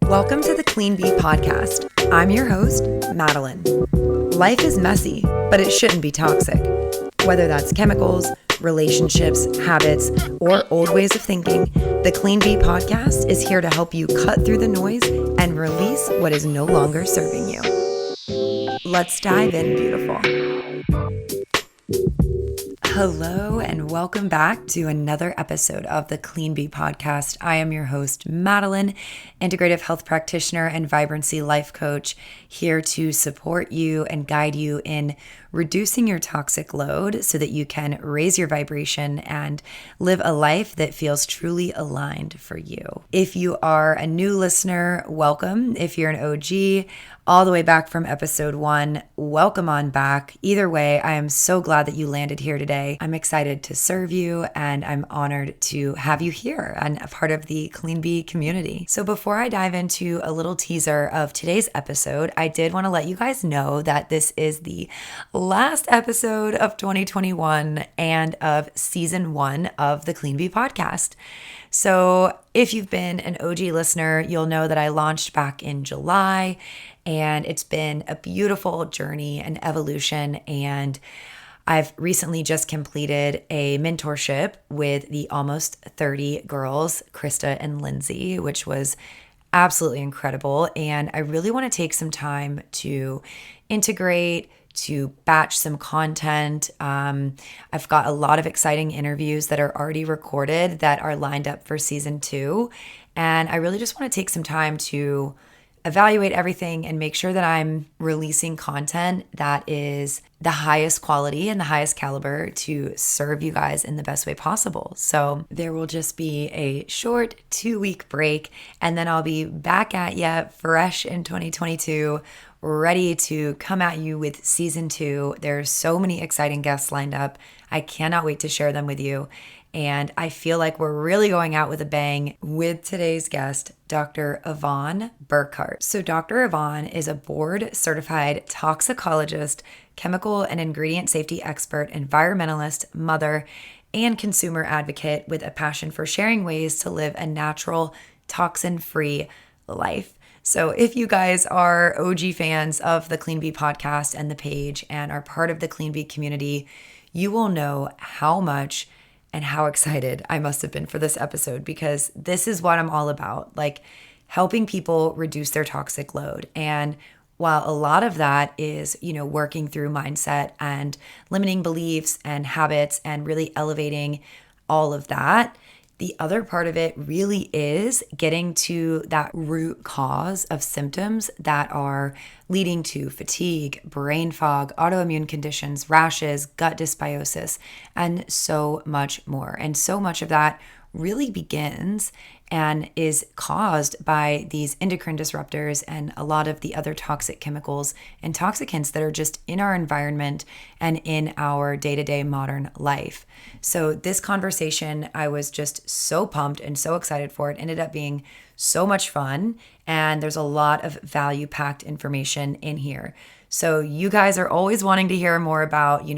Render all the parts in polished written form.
Welcome to the Clean Bee Podcast. I'm your host, Madalyn. Life is messy, but it shouldn't be toxic. Whether that's chemicals, relationships, habits, or old ways of thinking, the Clean Bee Podcast is here to help you cut through the noise and release what is no longer serving you. Let's dive in, beautiful. Hello and welcome back to another episode of the Clean Bee Podcast. I am your host, Madalyn, integrative health practitioner and vibrancy life coach, here to support you and guide you in reducing your toxic load so that you can raise your vibration and live a life that feels truly aligned for you. If you are a new listener, welcome. If you're an OG, all the way back from episode 1, welcome on back. Either way, I am so glad that you landed here today. I'm excited to serve you and I'm honored to have you here and a part of the Clean Bee community. So before I dive into a little teaser of today's episode, I did want to let you guys know that this is the last episode of 2021 and of season 1 of the Clean Bee Podcast. So if you've been an OG listener, you'll know that I launched back in July, and it's been a beautiful journey and evolution. And I've recently just completed a mentorship with the almost 30 girls, Krista and Lindsay, which was absolutely incredible. And I really want to take some time to integrate, to batch some content. I've got a lot of exciting interviews that are already recorded that are lined up for season 2. And I really just want to take some time to evaluate everything and make sure that I'm releasing content that is the highest quality and the highest caliber to serve you guys in the best way possible. So there will just be a short 2-week break, and then I'll be back at you fresh in 2022, ready to come at you with season 2. There's so many exciting guests lined up. I cannot wait to share them with you. And I feel like we're really going out with a bang with today's guest, Dr. Yvonne Burkart. So Dr. Yvonne is a board-certified toxicologist, chemical and ingredient safety expert, environmentalist, mother, and consumer advocate with a passion for sharing ways to live a natural, toxin-free life. So if you guys are OG fans of the Clean Bee Podcast and the page and are part of the Clean Bee community, you will know how much and how excited I must have been for this episode, because this is what I'm all about, like helping people reduce their toxic load. And while a lot of that is, working through mindset and limiting beliefs and habits and really elevating all of that, the other part of it really is getting to that root cause of symptoms that are leading to fatigue, brain fog, autoimmune conditions, rashes, gut dysbiosis, and so much more. And so much of that really begins and is caused by these endocrine disruptors and a lot of the other toxic chemicals and toxicants that are just in our environment and in our day-to-day modern life. So this conversation, I was just so pumped and so excited for it. Ended up being so much fun, and there's a lot of value-packed information in here. So you guys are always wanting to hear more about,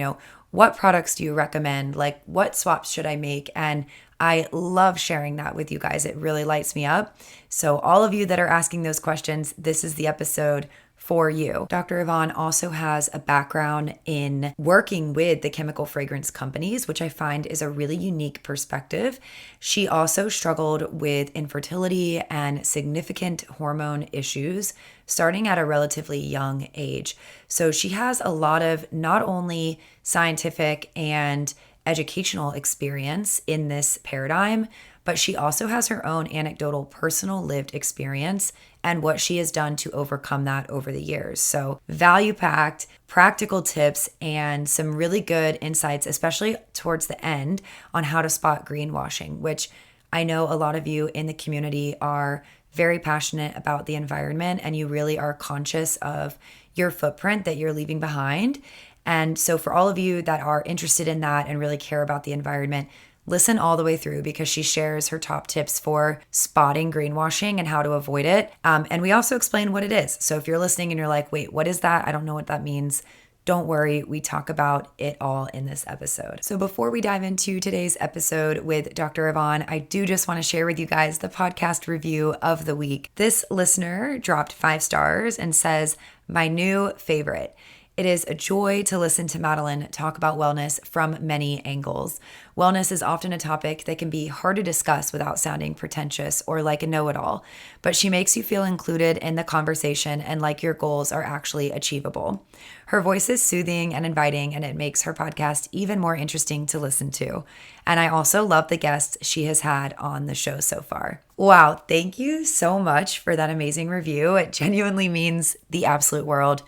what products do you recommend? Like, what swaps should I make? And I love sharing that with you guys. It really lights me up. So all of you that are asking those questions, this is the episode for you. Dr. Yvonne also has a background in working with the chemical fragrance companies, which I find is a really unique perspective. She also struggled with infertility and significant hormone issues starting at a relatively young age. So she has a lot of not only scientific and educational experience in this paradigm, but she also has her own anecdotal personal lived experience and what she has done to overcome that over the years. So value-packed, practical tips and some really good insights, especially towards the end, on how to spot greenwashing, which I know a lot of you in the community are very passionate about the environment and you really are conscious of your footprint that you're leaving behind. And so for all of you that are interested in that and really care about the environment, listen all the way through, because she shares her top tips for spotting greenwashing and how to avoid it. And we also explain what it is. So if you're listening and you're like, wait, what is that? I don't know what that means. Don't worry, we talk about it all in this episode. So before we dive into today's episode with Dr. Yvonne, I do just want to share with you guys the podcast review of the week. This listener dropped 5 stars and says, "My new favorite. It is a joy to listen to Madalyn talk about wellness from many angles. Wellness is often a topic that can be hard to discuss without sounding pretentious or like a know-it-all, but she makes you feel included in the conversation and like your goals are actually achievable. Her voice is soothing and inviting, and it makes her podcast even more interesting to listen to. And I also love the guests she has had on the show so far." Wow, thank you so much for that amazing review. It genuinely means the absolute world.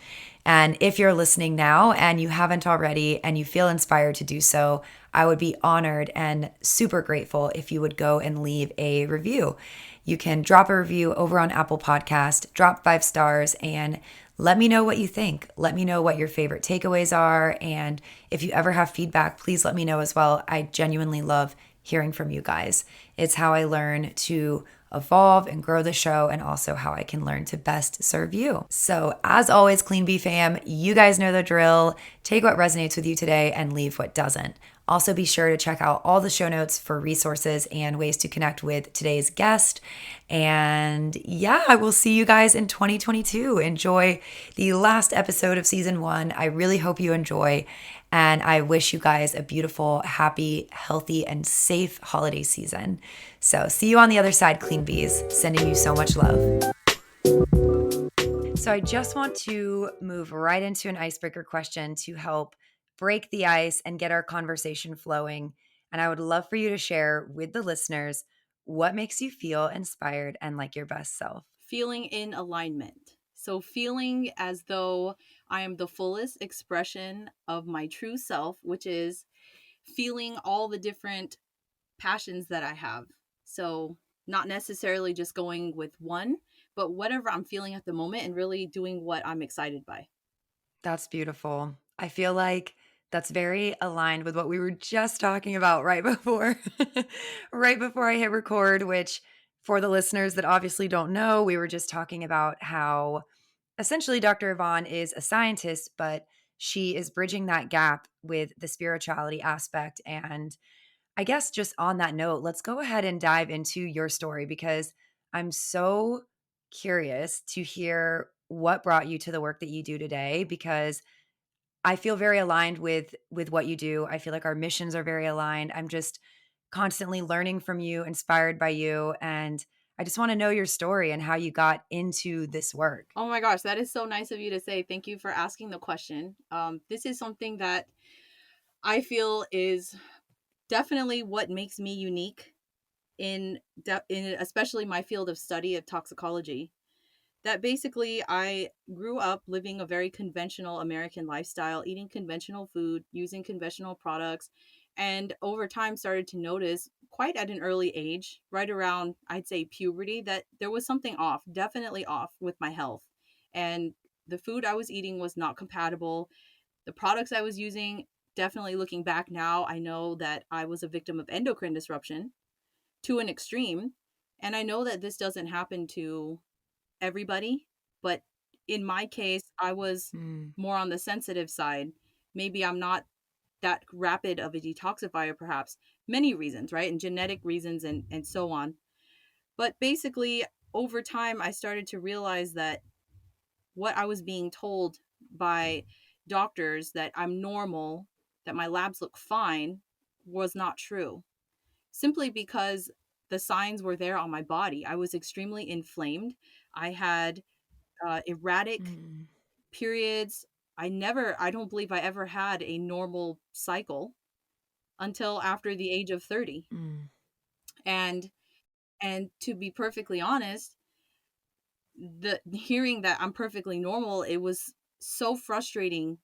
And if you're listening now and you haven't already and you feel inspired to do so, I would be honored and super grateful if you would go and leave a review. You can drop a review over on Apple Podcast, drop 5 stars, and let me know what you think. Let me know what your favorite takeaways are. And if you ever have feedback, please let me know as well. I genuinely love hearing from you guys. It's how I learn to evolve and grow the show, and also how I can learn to best serve you. So as always, Clean Bee fam, you guys know the drill. Take what resonates with you today and leave what doesn't. Also be sure to check out all the show notes for resources and ways to connect with today's guest. And yeah, I will see you guys in 2022. Enjoy the last episode of season 1. I really hope you enjoy. And I wish you guys a beautiful, happy, healthy, and safe holiday season. So see you on the other side, Clean Bees. Sending you so much love. So I just want to move right into an icebreaker question to help break the ice and get our conversation flowing. And I would love for you to share with the listeners what makes you feel inspired and like your best self. Feeling in alignment. So feeling as though I am the fullest expression of my true self, which is feeling all the different passions that I have. So not necessarily just going with one, but whatever I'm feeling at the moment and really doing what I'm excited by. That's beautiful. I feel like that's very aligned with what we were just talking about right before right before I hit record, which for the listeners that obviously don't know, we were just talking about how essentially Dr. Yvonne is a scientist, but she is bridging that gap with the spirituality aspect. And I guess just on that note, let's go ahead and dive into your story, because I'm so curious to hear what brought you to the work that you do today, because I feel very aligned with what you do. I feel like our missions are very aligned. I'm just constantly learning from you, inspired by you, and I just want to know your story and how you got into this work. Oh my gosh, that is so nice of you to say. Thank you for asking the question. This is something that I feel is definitely what makes me unique in especially my field of study of toxicology. That basically I grew up living a very conventional American lifestyle, eating conventional food, using conventional products, and over time started to notice quite at an early age, right around I'd say puberty, that there was something off, definitely off with my health. And the food I was eating was not compatible. The products I was using, definitely looking back now, I know that I was a victim of endocrine disruption to an extreme. And I know that this doesn't happen to everybody, but in my case, I was Mm, more on the sensitive side. Maybe I'm not that rapid of a detoxifier, perhaps. Many reasons, right? And genetic reasons and so on. But basically, over time, I started to realize that what I was being told by doctors, that I'm normal, that my labs look fine, was not true. Simply because the signs were there on my body. I was extremely inflamed. I had erratic mm, periods. I don't believe I ever had a normal cycle until after the age of 30. mm. And to be perfectly honest, the hearing that I'm perfectly normal, it was so frustrating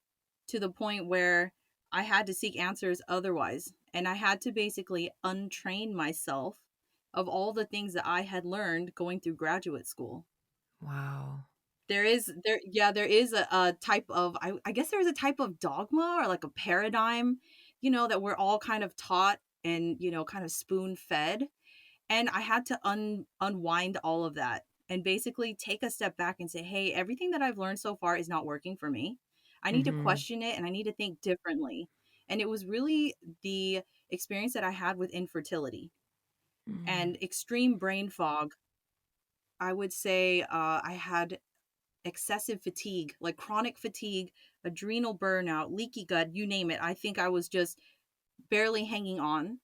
to the point where I had to seek answers otherwise. And I had to basically untrain myself of all the things that I had learned going through graduate school. Wow. There is a type of I guess there is a type of dogma or like a paradigm, that we're all kind of taught and, kind of spoon fed. And I had to unwind all of that and basically take a step back and say, hey, everything that I've learned so far is not working for me. I need to Mm-hmm. question it and I need to think differently. And it was really the experience that I had with infertility Mm. and extreme brain fog. I would say I had excessive fatigue, like chronic fatigue, adrenal burnout, leaky gut, you name it. I think I was just barely hanging on,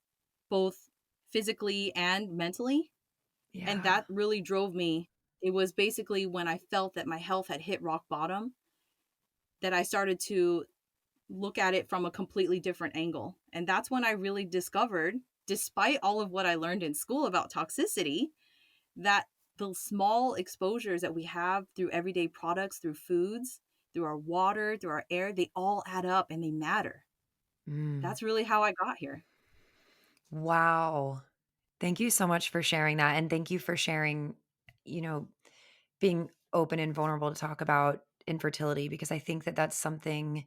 both physically and mentally. And Yeah. that really drove me. It was basically when I felt that my health had hit rock bottom that I started to look at it from a completely different angle. And that's when I really discovered, despite all of what I learned in school about toxicity, that the small exposures that we have through everyday products, through foods, through our water, through our air, they all add up and they matter. Mm. That's really how I got here. Wow. Thank you so much for sharing that. And thank you for sharing, you know, being open and vulnerable to talk about infertility, because I think that that's something,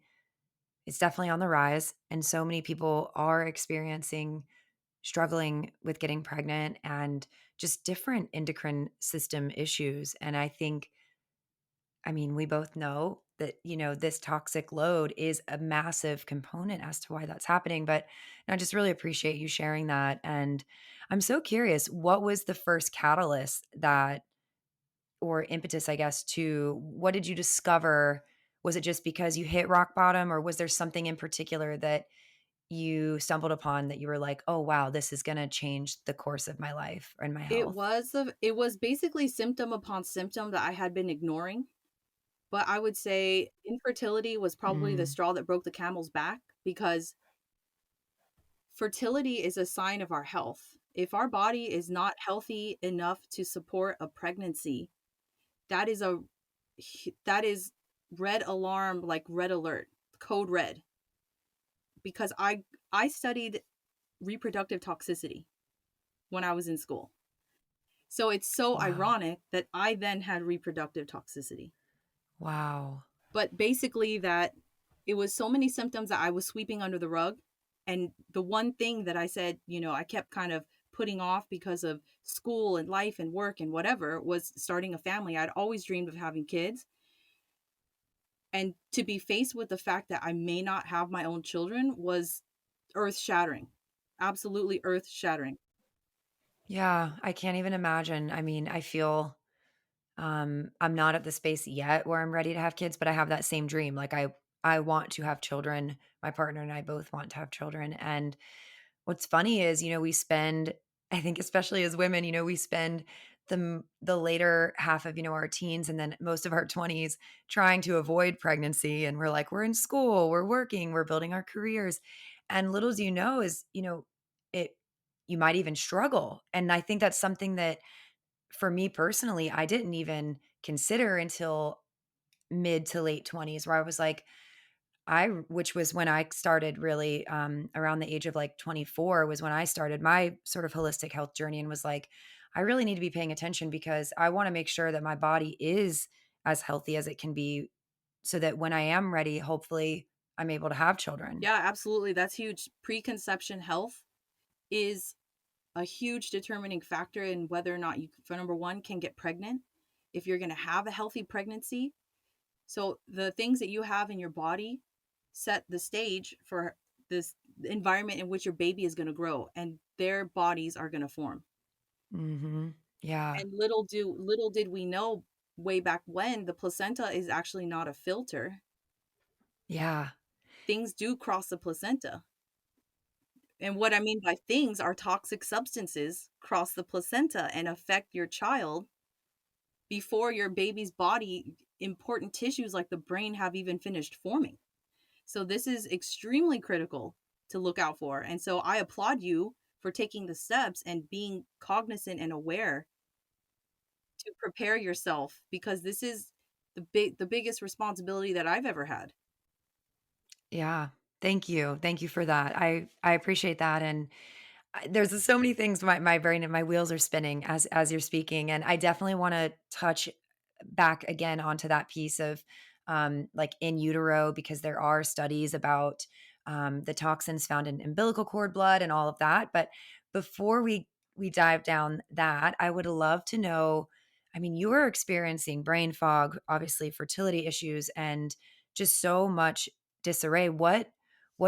it's definitely on the rise. And so many people are experiencing struggling with getting pregnant and just different endocrine system issues. And I think, I mean, we both know that, this toxic load is a massive component as to why that's happening. But I just really appreciate you sharing that. And I'm so curious, what was the first catalyst that, or impetus, I guess, to what did you discover? Was it just because you hit rock bottom, or was there something in particular that you stumbled upon that you were like, oh, wow, this is going to change the course of my life and my health? It was basically symptom upon symptom that I had been ignoring. But I would say infertility was probably the Mm, straw that broke the camel's back because fertility is a sign of our health. If our body is not healthy enough to support a pregnancy, that is a that is red alarm, like red alert, code red, because I studied reproductive toxicity when I was in school. So it's so wow. ironic that I then had reproductive toxicity. Wow. But basically that it was so many symptoms that I was sweeping under the rug. And the one thing that I said, I kept kind of putting off because of school and life and work and whatever was starting a family. I'd always dreamed of having kids. And to be faced with the fact that I may not have my own children was earth shattering. Absolutely earth shattering. Yeah, I can't even imagine. I mean, I feel I'm not at the space yet where I'm ready to have kids, but I have that same dream. Like I want to have children. My partner and I both want to have children. And what's funny is, we spend, I think especially as women, we spend the later half of, our teens and then most of our 20s trying to avoid pregnancy, and we're like, we're in school, we're working, we're building our careers. And little do you know is, it you might even struggle. And I think that's something that for me personally, I didn't even consider until mid to late 20s, where I was like, which was when I started really, around the age of like 24 was when I started my sort of holistic health journey, and was like, I really need to be paying attention because I want to make sure that my body is as healthy as it can be, so that when I am ready, hopefully I'm able to have children. Yeah, absolutely. That's huge. Preconception health is a huge determining factor in whether or not you, for number one, can get pregnant, if you're going to have a healthy pregnancy. So the things that you have in your body set the stage for this environment in which your baby is going to grow and their bodies are going to form. Hmm. Yeah. And little did we know way back when the placenta is actually not a filter. Yeah. Things do cross the placenta. And what I mean by things are toxic substances cross the placenta and affect your child before your baby's body, important tissues like the brain have even finished forming. So this is extremely critical to look out for. And so I applaud you for taking the steps and being cognizant and aware to prepare yourself, because this is the biggest responsibility that I've ever had. Yeah. Thank you. Thank you for that. I appreciate that. And there's so many things my brain and my wheels are spinning as you're speaking, and I definitely want to touch back again onto that piece of, like in utero, because there are studies about, the toxins found in umbilical cord blood and all of that. But before we dive down that, I would love to know, I mean, you are experiencing brain fog, obviously fertility issues, and just so much disarray. What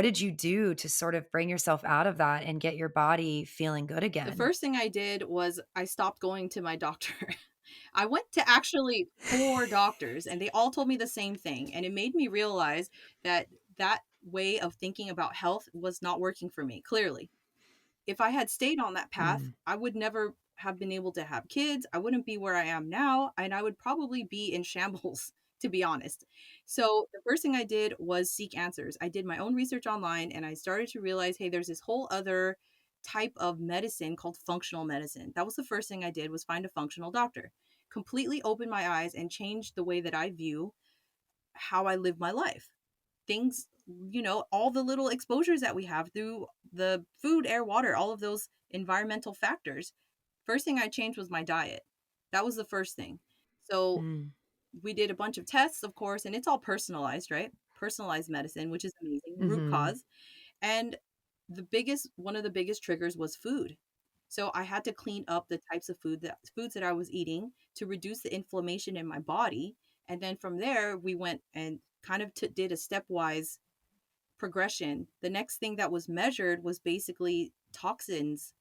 did you do to sort of bring yourself out of that and get your body feeling good The again? first thing I did was I stopped going to my doctor. I went to actually 4 doctors, and they all told me the same thing, and it made me realize that that way of thinking about health was not working for me, clearly. If I had stayed on that path, Mm, I would never have been able to have kids. I wouldn't be where I am now, and I would probably be in shambles, to be honest. So, the first thing I did was seek answers. I did my own research online and I started to realize, hey, there's this whole other type of medicine called functional medicine. That was the first thing I did was find a functional doctor. Completely opened my eyes and changed the way that I view how I live my life. Things, all the little exposures that we have through the food, air, water, all of those environmental factors. First thing I changed was my diet. That was the first thing. So mm, we did a bunch of tests, of course, and it's all personalized, right? Personalized medicine, which is amazing. Root mhm. cause. And one of the biggest triggers was food. So I had to clean up the types of foods that I was eating to reduce the inflammation in my body. And then from there, we went and kind of did a stepwise progression. The next thing that was measured was basically toxicants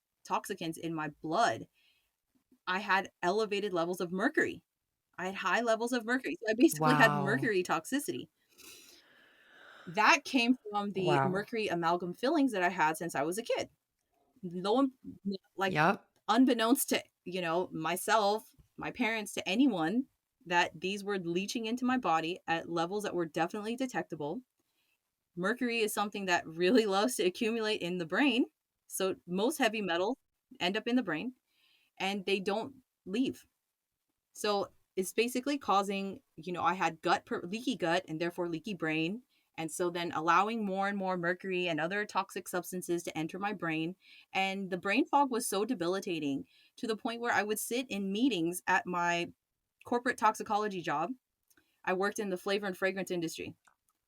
in my blood. I had elevated levels of mercury. I had high levels of mercury. So I basically had Wow. mercury toxicity. That came from the Wow. mercury amalgam fillings that I had since I was a kid. No one, like, Yep. unbeknownst to, myself, my parents, to anyone, that these were leaching into my body at levels that were definitely detectable. Mercury is something that really loves to accumulate in the brain. So most heavy metals end up in the brain and they don't leave. So it's basically causing, I had leaky gut and therefore leaky brain. And so then allowing more and more mercury and other toxic substances to enter my brain. And the brain fog was so debilitating to the point where I would sit in meetings at my corporate toxicology job. I worked in the flavor and fragrance industry.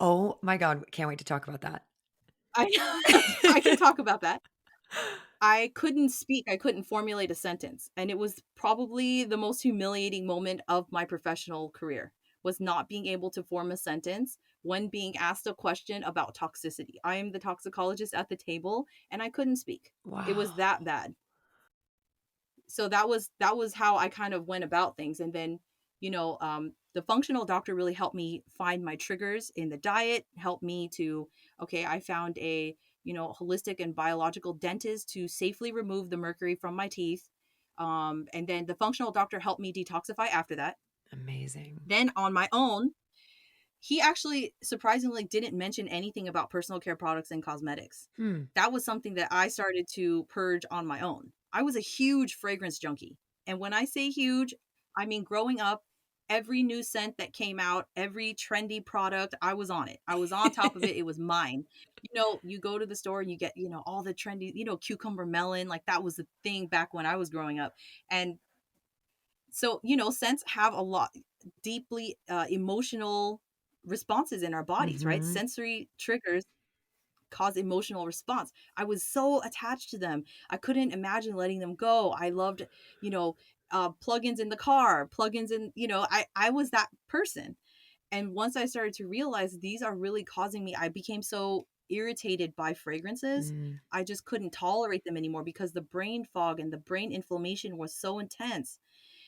Oh my god, can't wait to talk about that. I can talk about that. I couldn't speak, I couldn't formulate a sentence, and it was probably the most humiliating moment of my professional career, was not being able to form a sentence when being asked a question about toxicity. I am the toxicologist at the table, and I couldn't speak. It was Wow. that bad. So that was how I kind of went about things. And then, the functional doctor really helped me find my triggers in the diet, helped me to, okay, I found a, holistic and biological dentist to safely remove the mercury from my teeth. And then the functional doctor helped me detoxify after that. Amazing. Then on my own, he actually surprisingly didn't mention anything about personal care products and cosmetics. Hmm. That was something that I started to purge on my own. I was a huge fragrance junkie. And when I say huge, I mean growing up, every new scent that came out, every trendy product, I was on it. I was on top of it. It was mine. You go to the store and you get, all the trendy, cucumber melon, like that was the thing back when I was growing up. And so, scents have a lot deeply emotional responses in our bodies, right? Mhm. Sensory triggers cause emotional response. I was so attached to them. I couldn't imagine letting them go. I loved, you know, plugins in the car, plugins in, I was that person. And once I started to realize these are really causing me, I became so irritated by fragrances. Mm. I just couldn't tolerate them anymore because the brain fog and the brain inflammation was so intense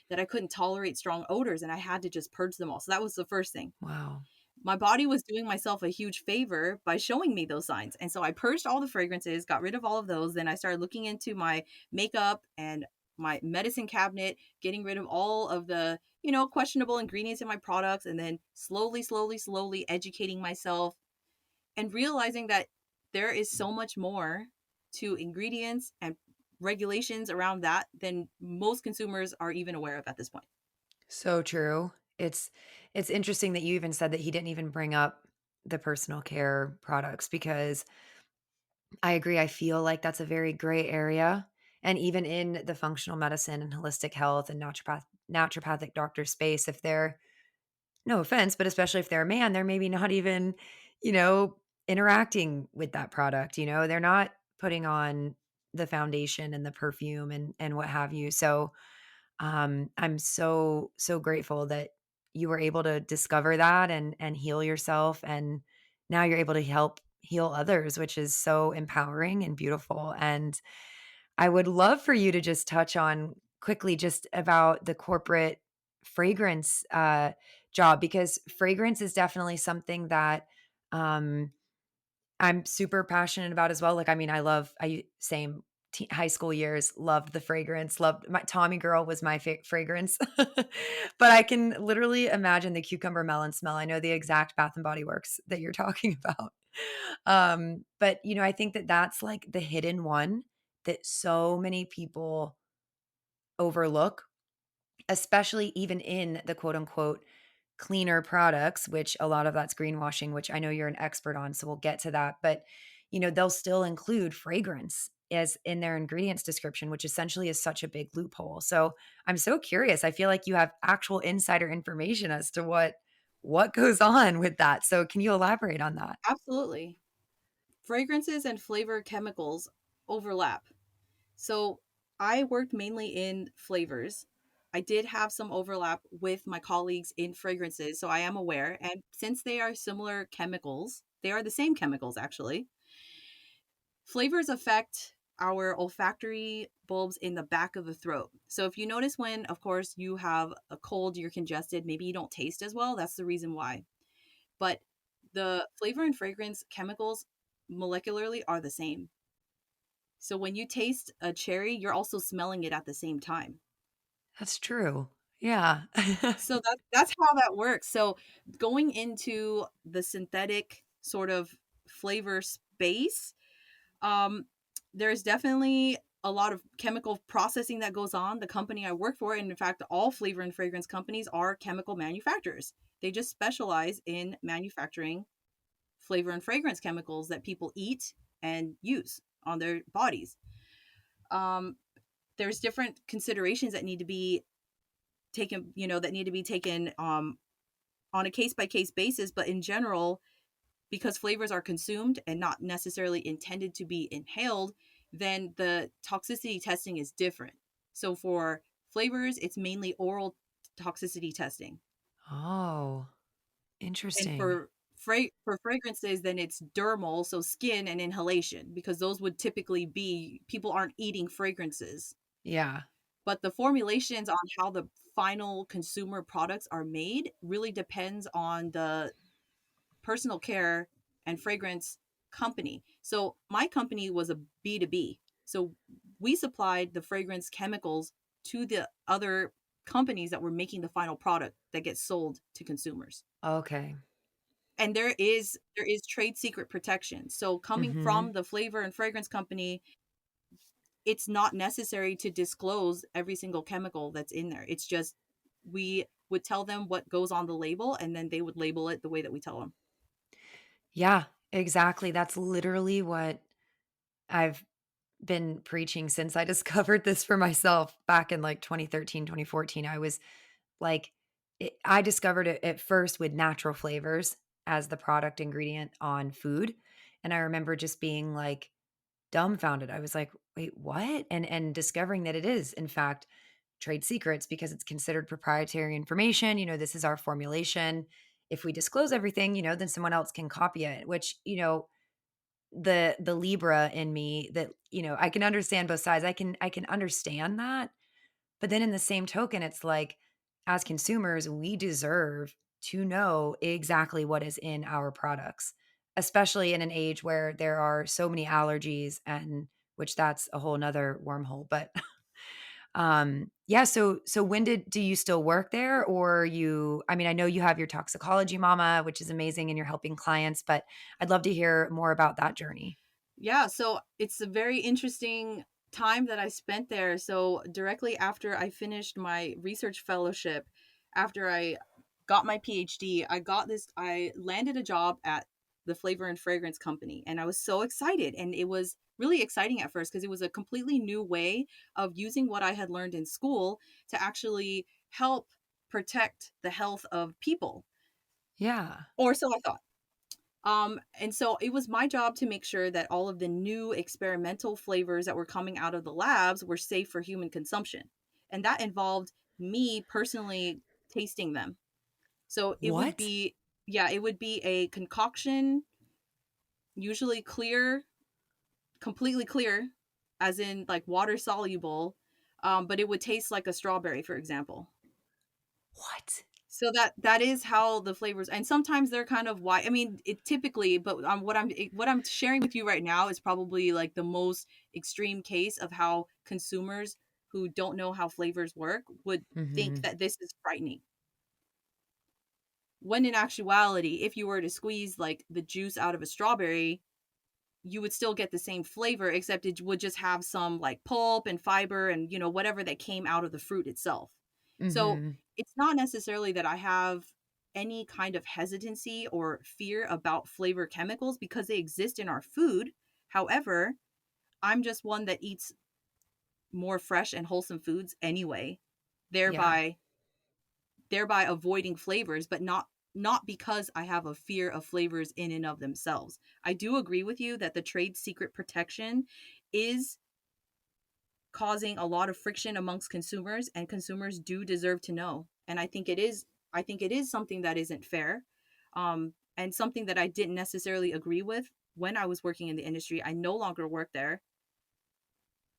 that I couldn't tolerate strong odors and I had to just purge them all. So that was the first thing. Wow. My body was doing myself a huge favor by showing me those signs. And so I purged all the fragrances, got rid of all of those. Then I started looking into my makeup and my medicine cabinet, getting rid of all of the, questionable ingredients in my products, and then slowly, slowly, slowly educating myself and realizing that there is so much more to ingredients and regulations around that than most consumers are even aware of at this point. So true. It's interesting that you even said that he didn't even bring up the personal care products because I agree, I feel like that's a very gray area, and even in the functional medicine and holistic health and naturopathic doctor space, if they're no offense, but especially if they're a man, they're maybe not even, you know, interacting with that product, They're not putting on the foundation and the perfume and what have you. So, I'm so, so grateful that you were able to discover that and heal yourself, and now you're able to help heal others, which is so empowering and beautiful. And I would love for you to just touch on quickly just about the corporate fragrance job, because fragrance is definitely something that um, I'm super passionate about as well. Like, I mean, I same high school years, loved the fragrance, loved my Tommy Girl was my fragrance. But I can literally imagine the cucumber melon smell. I know the exact Bath and Body Works that you're talking about. But I think that that's like the hidden one that so many people overlook, especially even in the quote unquote cleaner products, which a lot of that's greenwashing, which I know you're an expert on. So we'll get to that. But, they'll still include fragrance as in their ingredients description, which essentially is such a big loophole. So I'm so curious. I feel like you have actual insider information as to what goes on with that. So can you elaborate on that? Absolutely. Fragrances and flavor chemicals overlap. So I worked mainly in flavors. I did have some overlap with my colleagues in fragrances, so I am aware. And since they are similar chemicals, they are the same chemicals actually. Flavors affect our olfactory bulbs in the back of the throat. So if you notice when, of course, you have a cold, you're congested, maybe you don't taste as well, that's the reason why. But the flavor and fragrance chemicals molecularly are the same. So when you taste a cherry, you're also smelling it at the same time. That's true. Yeah. So that's how that works. So going into the synthetic sort of flavor space, um, there's definitely a lot of chemical processing that goes on. The company I work for, and in fact, all flavor and fragrance companies are chemical manufacturers. They just specialize in manufacturing flavor and fragrance chemicals that people eat and use on their bodies. Um, there's different considerations that need to be taken, that need to be taken on a case by case basis. But in general, because flavors are consumed and not necessarily intended to be inhaled, then the toxicity testing is different. So for flavors, it's mainly oral toxicity testing. Oh, And interesting. for fragrances, then it's dermal, so skin and inhalation, because those would typically be people aren't eating fragrances. Yeah. But the formulations on how the final consumer products are made really depends on the personal care and fragrance company. So my company was a B2B. So we supplied the fragrance chemicals to the other companies that were making the final product that gets sold to consumers. Okay. And there is trade secret protection. So coming Mhm. from the flavor and fragrance company, it's not necessary to disclose every single chemical that's in there. It's just we would tell them what goes on the label, and then they would label it the way that we tell them. Yeah, exactly. That's literally what I've been preaching since I discovered this for myself back in like 2013, 2014. I was like, I discovered it at first with natural flavors as the product ingredient on food. And I remember just being like dumbfounded. I was like, wait, what? And discovering that it is, in fact, trade secrets because it's considered proprietary information. This is our formulation. If we disclose everything, then someone else can copy it, which, the Libra in me that, I can understand both sides. I can understand that. But then in the same token, it's like as consumers, we deserve to know exactly what is in our products, especially in an age where there are so many allergies, and which that's a whole nother wormhole. But yeah, so when do you still work there, or I mean, I know you have your toxicology mama, which is amazing and you're helping clients, but I'd love to hear more about that journey. Yeah, so it's a very interesting time that I spent there. So directly after I finished my research fellowship, after I got my PhD, I landed a job at the flavor and fragrance company, and I was so excited. And it was really exciting at first because it was a completely new way of using what I had learned in school to actually help protect the health of people. Yeah. Or so I thought. And so it was my job to make sure that all of the new experimental flavors that were coming out of the labs were safe for human consumption. And that involved me personally tasting them. So it would What? be, yeah, it would be a concoction, usually clear, completely clear, as in like water soluble, but it would taste like a strawberry, for example. What? So that is how the flavors, and sometimes they're kind of white. I mean, it typically, but what I'm sharing with you right now is probably like the most extreme case of how consumers who don't know how flavors work would think Mm-hmm. that this is frightening. When in actuality, if you were to squeeze like the juice out of a strawberry, you would still get the same flavor, except it would just have some like pulp and fiber and, whatever that came out of the fruit itself. So Mm-hmm. it's not necessarily that I have any kind of hesitancy or fear about flavor chemicals because they exist in our food. However, I'm just one that eats more fresh and wholesome foods anyway, Yeah. thereby avoiding flavors, but not because I have a fear of flavors in and of themselves. I do agree with you that the trade secret protection is causing a lot of friction amongst consumers, and consumers do deserve to know. And I think it is something that isn't fair. And something that I didn't necessarily agree with when I was working in the industry. I no longer work there.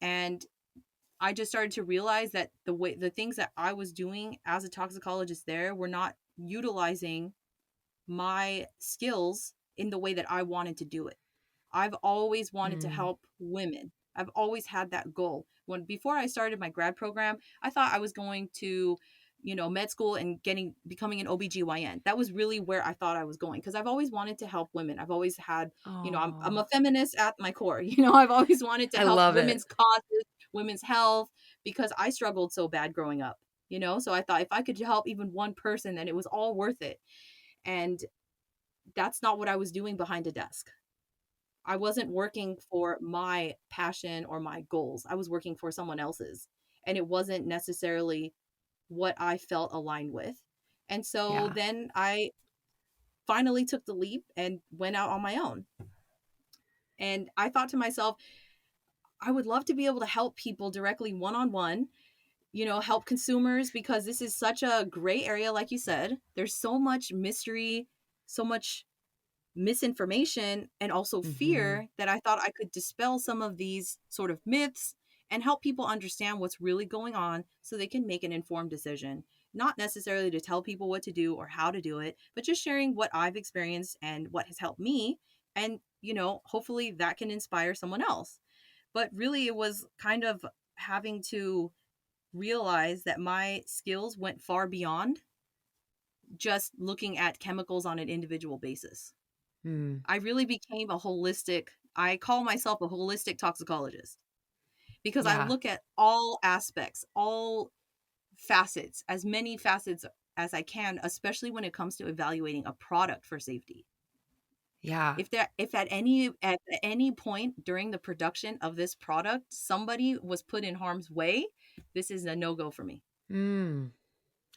And I just started to realize that the things that I was doing as a toxicologist there were not utilizing my skills in the way that I wanted to do it. I've always wanted to Mm. help women. I've always had that goal. When before I started my grad program, I thought I was going to, med school and becoming an OBGYN. That was really where I thought I was going because I've always wanted to help women. I've always had, I'm Oh, a feminist at my core. I've always wanted to I help love it. women's causes, women's health, because I struggled so bad growing up. So I thought if I could help even one person, then it was all worth it. And that's not what I was doing behind a desk. I wasn't working for my passion or my goals. I was working for someone else's. And it wasn't necessarily what I felt aligned with. And so Yeah. then I finally took the leap and went out on my own. And I thought to myself, I would love to be able to help people directly one on one, help consumers because this is such a gray area, like you said. There's so much mystery, so much misinformation and also Mm-hmm. fear that I thought I could dispel some of these sort of myths and help people understand what's really going on so they can make an informed decision. Not necessarily to tell people what to do or how to do it, but just sharing what I've experienced and what has helped me. And, hopefully that can inspire someone else. But really, it was kind of having to realize that my skills went far beyond just looking at chemicals on an individual basis. Mm. I really became I call myself a holistic toxicologist because I Yeah. look at all aspects, all facets, as many facets as I can, especially when it comes to evaluating a product for safety. Yeah. If at any point during the production of this product somebody was put in harm's way, this is a no-go for me. Mm.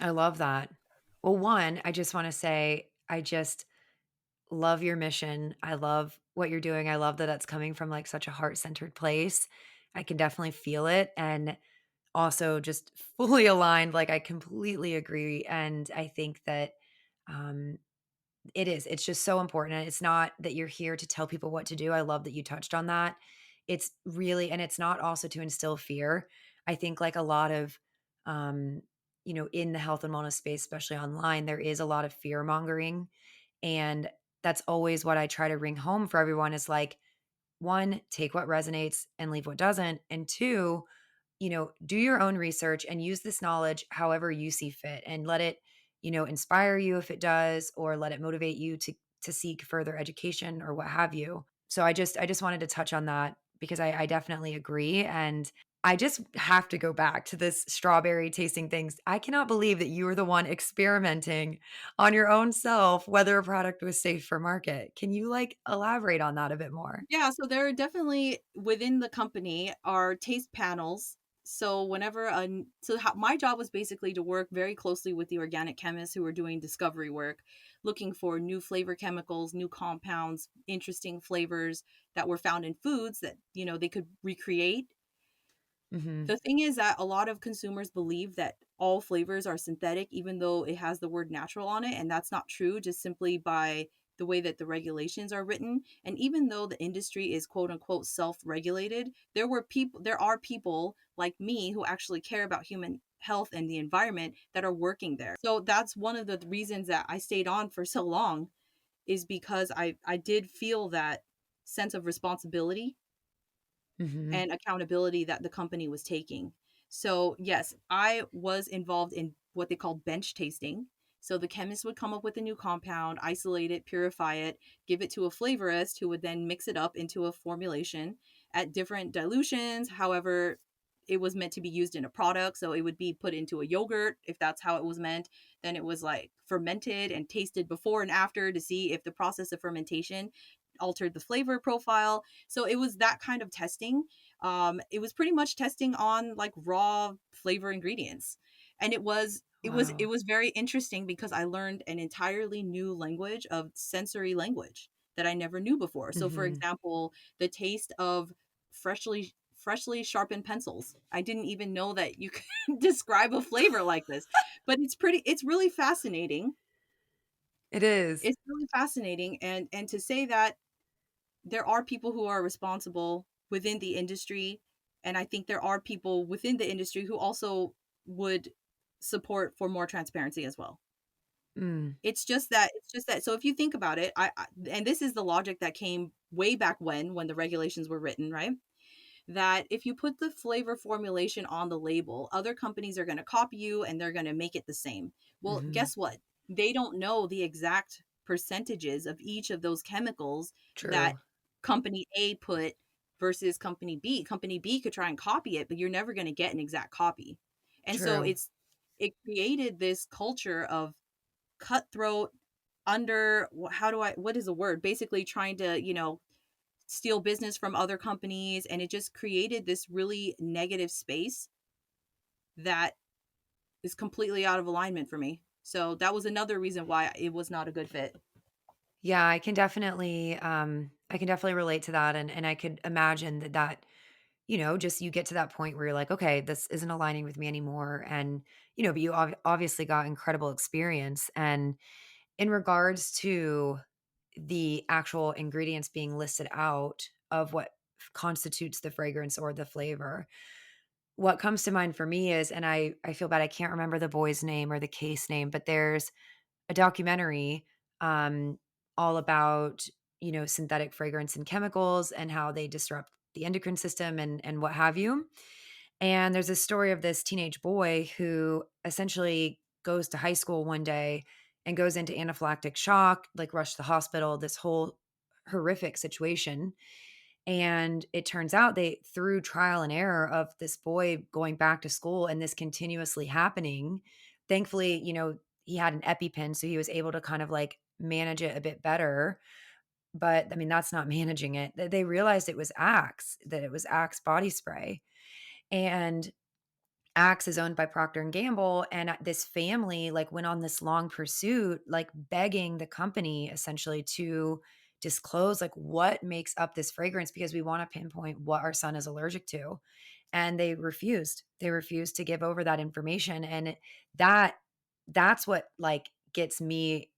I love that. Well, one, I just want to say, I just love your mission. I love what you're doing. I love that that's coming from like such a heart centered place. I can definitely feel it. And also just fully aligned. Like, I completely agree. And I think that um, it's just so important. And it's not that you're here to tell people what to do. I love that you touched on that. It's really, and it's not also to instill fear. I think like a lot of, um, in the health and wellness space, especially online, there is a lot of fear mongering. And that's always what I try to ring home for everyone is like, one, take what resonates and leave what doesn't. And two, do your own research and use this knowledge however you see fit and let it, inspire you if it does, or let it motivate you to seek further education or what have you. So I just wanted to touch on that because I definitely agree. And I just have to go back to this strawberry tasting things. I cannot believe that you were the one experimenting on your own self whether a product was safe for market. Can you like elaborate on that a bit more? Yeah, so there are definitely within the company are taste panels. So my job was basically to work very closely with the organic chemists who were doing discovery work, looking for new flavor chemicals, new compounds, interesting flavors that were found in foods that, they could recreate Mm-hmm. The thing is that a lot of consumers believe that all flavors are synthetic, even though it has the word natural on it. And that's not true, just simply by the way that the regulations are written. And even though the industry is quote unquote self-regulated, there are people like me who actually care about human health and the environment that are working there. So that's one of the reasons that I stayed on for so long, is because I did feel that sense of responsibility Mm-hmm. and accountability that the company was taking. So, yes, I was involved in what they call bench tasting. So, the chemist would come up with a new compound, isolate it, purify it, give it to a flavorist who would then mix it up into a formulation at different dilutions. However, it was meant to be used in a product. So, it would be put into a yogurt if that's how it was meant. Then it was like fermented and tasted before and after to see if the process of fermentation altered the flavor profile. So, it was that kind of testing. It was pretty much testing on like raw flavor ingredients, and it Wow. was very interesting because I learned an entirely new language of sensory language that I never knew before. So for Mm-hmm. example, the taste of freshly sharpened pencils, I didn't even know that you could describe a flavor like this. But it's really fascinating. It is. It's really fascinating, and to say that there are people who are responsible within the industry, and I think there are people within the industry who also would support for more transparency as well. Mm. It's just that so if you think about it, and this is the logic that came way back when the regulations were written, right? That if you put the flavor formulation on the label, other companies are going to copy you and they're going to make it the same. Well, Mm-hmm. guess what? They don't know the exact percentages of each of those chemicals that True. company A put versus company B. Company B could try and copy it, but you're never going to get an exact copy. And so True. it created this culture of cutthroat under what is the word? Basically trying to, steal business from other companies, and it just created this really negative space that is completely out of alignment for me. So that was another reason why it was not a good fit. Yeah, I can definitely relate to that, and I could imagine that, just you get to that point where you're like, "Okay, this isn't aligning with me anymore," and, but you obviously got incredible experience, and in regards to the actual ingredients being listed out of what constitutes the fragrance or the flavor, what comes to mind for me is, and I feel bad, I can't remember the boy's name or the case name, but there's a documentary, um, all about, synthetic fragrance and chemicals and how they disrupt the endocrine system and what have you. And there's a story of this teenage boy who essentially goes to high school one day and goes into anaphylactic shock, like rushed to the hospital, this whole horrific situation. And it turns out they, through trial and error of this boy going back to school and this continuously happening, thankfully, he had an EpiPen, so he was able to kind of like manage it a bit better. But I mean, that's not managing it. They realized it was Axe, that it was Axe body spray. And Axe is owned by Procter and Gamble, and this family like went on this long pursuit, like begging the company essentially to disclose like what makes up this fragrance because we want to pinpoint what our son is allergic to. And they refused. They refused to give over that information, and that that's what like gets me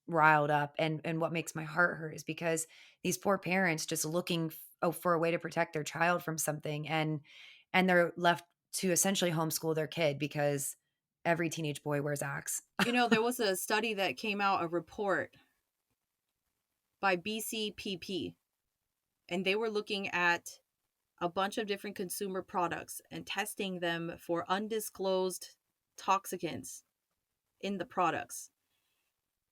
riled up and what makes my heart hurt is because these poor parents just looking for a way to protect their child from something, and they're left to essentially homeschool their kid because every teenage boy wears Axe. There was a study that came out, a report by BCPP, and they were looking at a bunch of different consumer products and testing them for undisclosed toxicants in the products.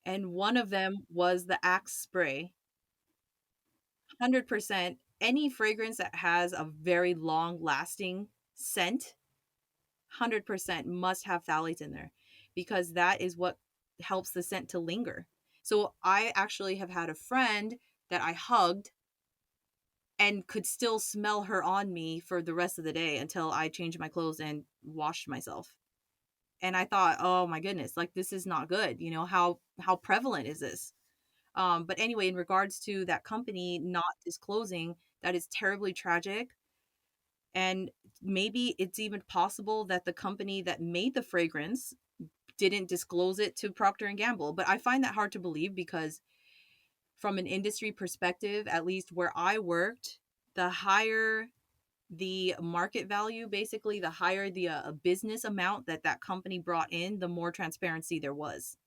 And one of them was the Axe spray. 100% any fragrance that has a very long lasting scent, 100% must have phthalates in there, because that is what helps the scent to linger. So I actually have had a friend that I hugged and could still smell her on me for the rest of the day until I changed my clothes and washed myself. And I thought, oh my goodness, like this is not good. How prevalent is this? But anyway, in regards to that company not disclosing, that is terribly tragic. And maybe it's even possible that the company that made the fragrance didn't disclose it to Procter and Gamble. But I find that hard to believe because from an industry perspective, at least where I worked, the higher the market value, basically, the higher the business amount that that company brought in, the more transparency there was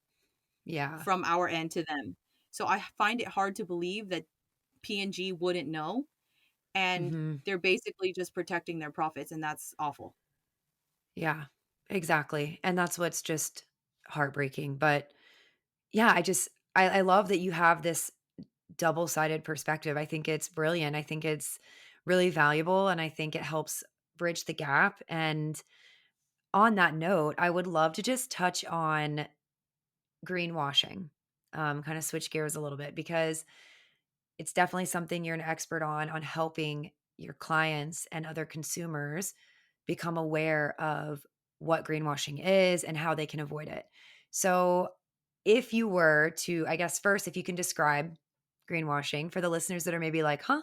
Yeah. from our end to them. So I find it hard to believe that P&G wouldn't know, and Hmm. they're basically just protecting their profits, and that's awful. Yeah, exactly. And that's what's just heartbreaking. But yeah, I love that you have this double-sided perspective. I think it's brilliant. I think it's really valuable and I think it helps bridge the gap. And on that note, I would love to just touch on greenwashing. Kind of switch gears a little bit because it's definitely something you're an expert on helping your clients and other consumers become aware of what greenwashing is and how they can avoid it. So, if you were to, I guess, first, if you can describe greenwashing for the listeners that are maybe like, huh?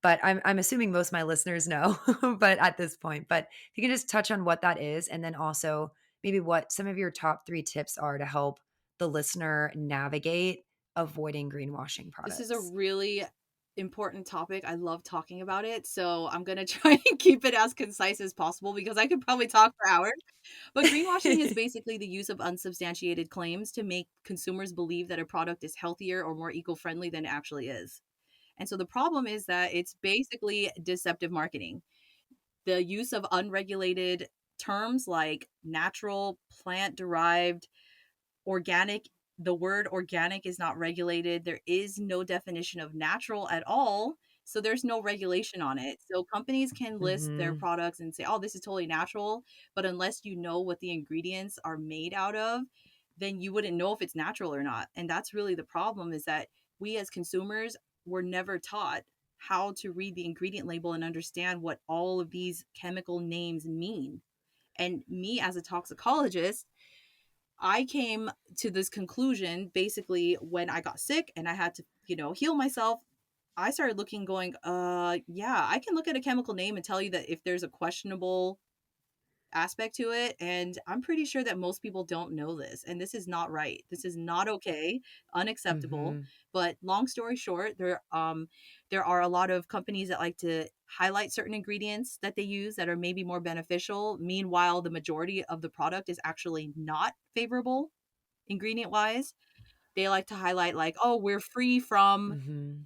But I'm assuming most of my listeners know, but at this point, but if you can just touch on what that is, and then also maybe what some of your top 3 tips are to help the listener navigate avoiding greenwashing This is a products. really important topic. I love talking about it. So I'm going to try and keep it as concise as possible because I could probably talk for hours. But greenwashing is basically the use of unsubstantiated claims to make consumers believe that a product is healthier or more eco friendly than it actually is. And so the problem is that it's basically deceptive marketing. The use of unregulated terms like natural, plant derived, organic, the word organic is not regulated. There is no definition of natural at all. So there's no regulation on it. So companies can list their Mhm. products and say, oh, this is totally natural. But unless you know what the ingredients are made out of, then you wouldn't know if it's natural or not. And that's really the problem is that we as consumers were never taught how to read the ingredient label and understand what all of these chemical names mean. And me as a toxicologist, I came to this conclusion basically when I got sick and I had to, heal myself. I started looking, going, yeah, I can look at a chemical name and tell you that if there's a questionable aspect to it. And I'm pretty sure that most people don't know this. And this is not right. This is not okay, unacceptable. Mhm. But long story short, there are a lot of companies that like to highlight certain ingredients that they use that are maybe more beneficial. Meanwhile, the majority of the product is actually not favorable ingredient wise. They like to highlight like, oh, we're free from, Mhm.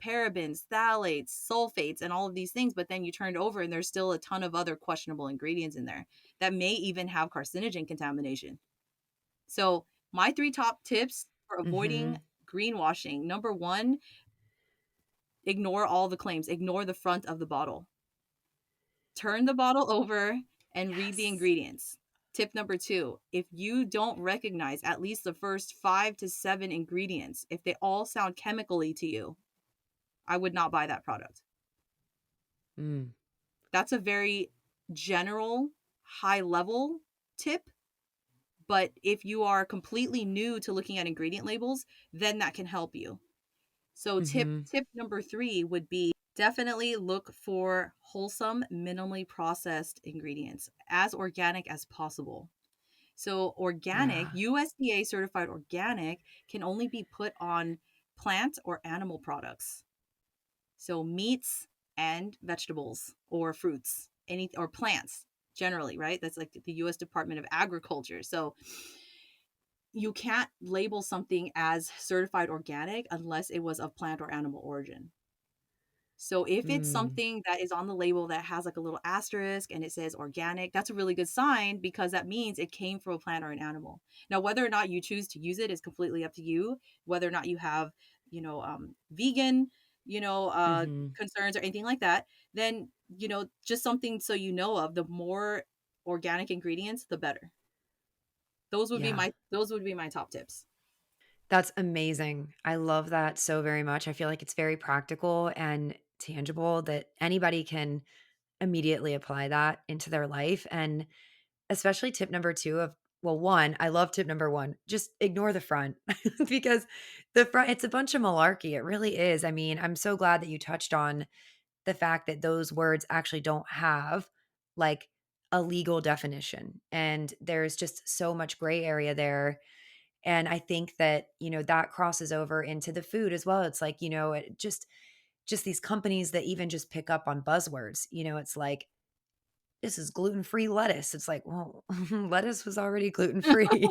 parabens, phthalates, sulfates, and all of these things. But then you turn it over and there's still a ton of other questionable ingredients in there that may even have carcinogen contamination. So my 3 top tips for avoiding Mhm. greenwashing. Number one, ignore all the claims. Ignore the front of the bottle. Turn the bottle over and read the Yes. ingredients. Tip number two, if you don't recognize at least the first 5 to 7 ingredients, if they all sound chemically to you, I would not buy that product. Mm. That's a very general, high level tip. But if you are completely new to looking at ingredient labels, then that can help you. So Mhm. tip number 3 would be definitely look for wholesome, minimally processed ingredients, as organic as possible. So organic, Yeah. USDA certified organic can only be put on plant or animal products. So meats and vegetables or fruits, any or plants generally, right? That's like the US Department of Agriculture. So you can't label something as certified organic unless it was of plant or animal origin. So if it's Mm. something that is on the label that has like a little asterisk and it says organic, that's a really good sign because that means it came from a plant or an animal. Now, whether or not you choose to use it is completely up to you. Whether or not you have, vegan, Mhm. concerns or anything like that, then, just something so you know of, the more organic ingredients, the better. Yeah. Those would be my top tips. That's amazing. I love that so very much. I feel like it's very practical and tangible that anybody can immediately apply that into their life. And especially tip number 2 of, well, 1, I love tip number 1, just ignore the front because the front, it's a bunch of malarkey. It really is. I mean, I'm so glad that you touched on the fact that those words actually don't have like a legal definition. And there's just so much gray area there. And I think that, that crosses over into the food as well. It's like, just these companies that even just pick up on buzzwords, it's like, this is gluten-free lettuce. It's like, well, lettuce was already gluten-free.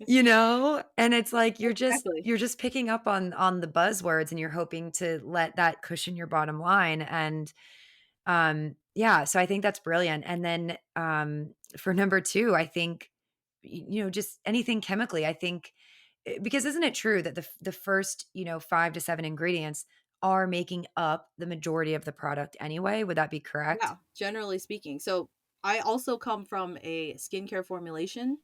And it's like Exactly. you're just picking up on the buzzwords, and you're hoping to let that cushion your bottom line. And yeah, so I think that's brilliant. And then for number 2, I think just anything chemically, I think because isn't it true that the first 5 to 7 ingredients are making up the majority of the product anyway? Would that be correct? Yeah, generally speaking. So I also come from a skincare formulation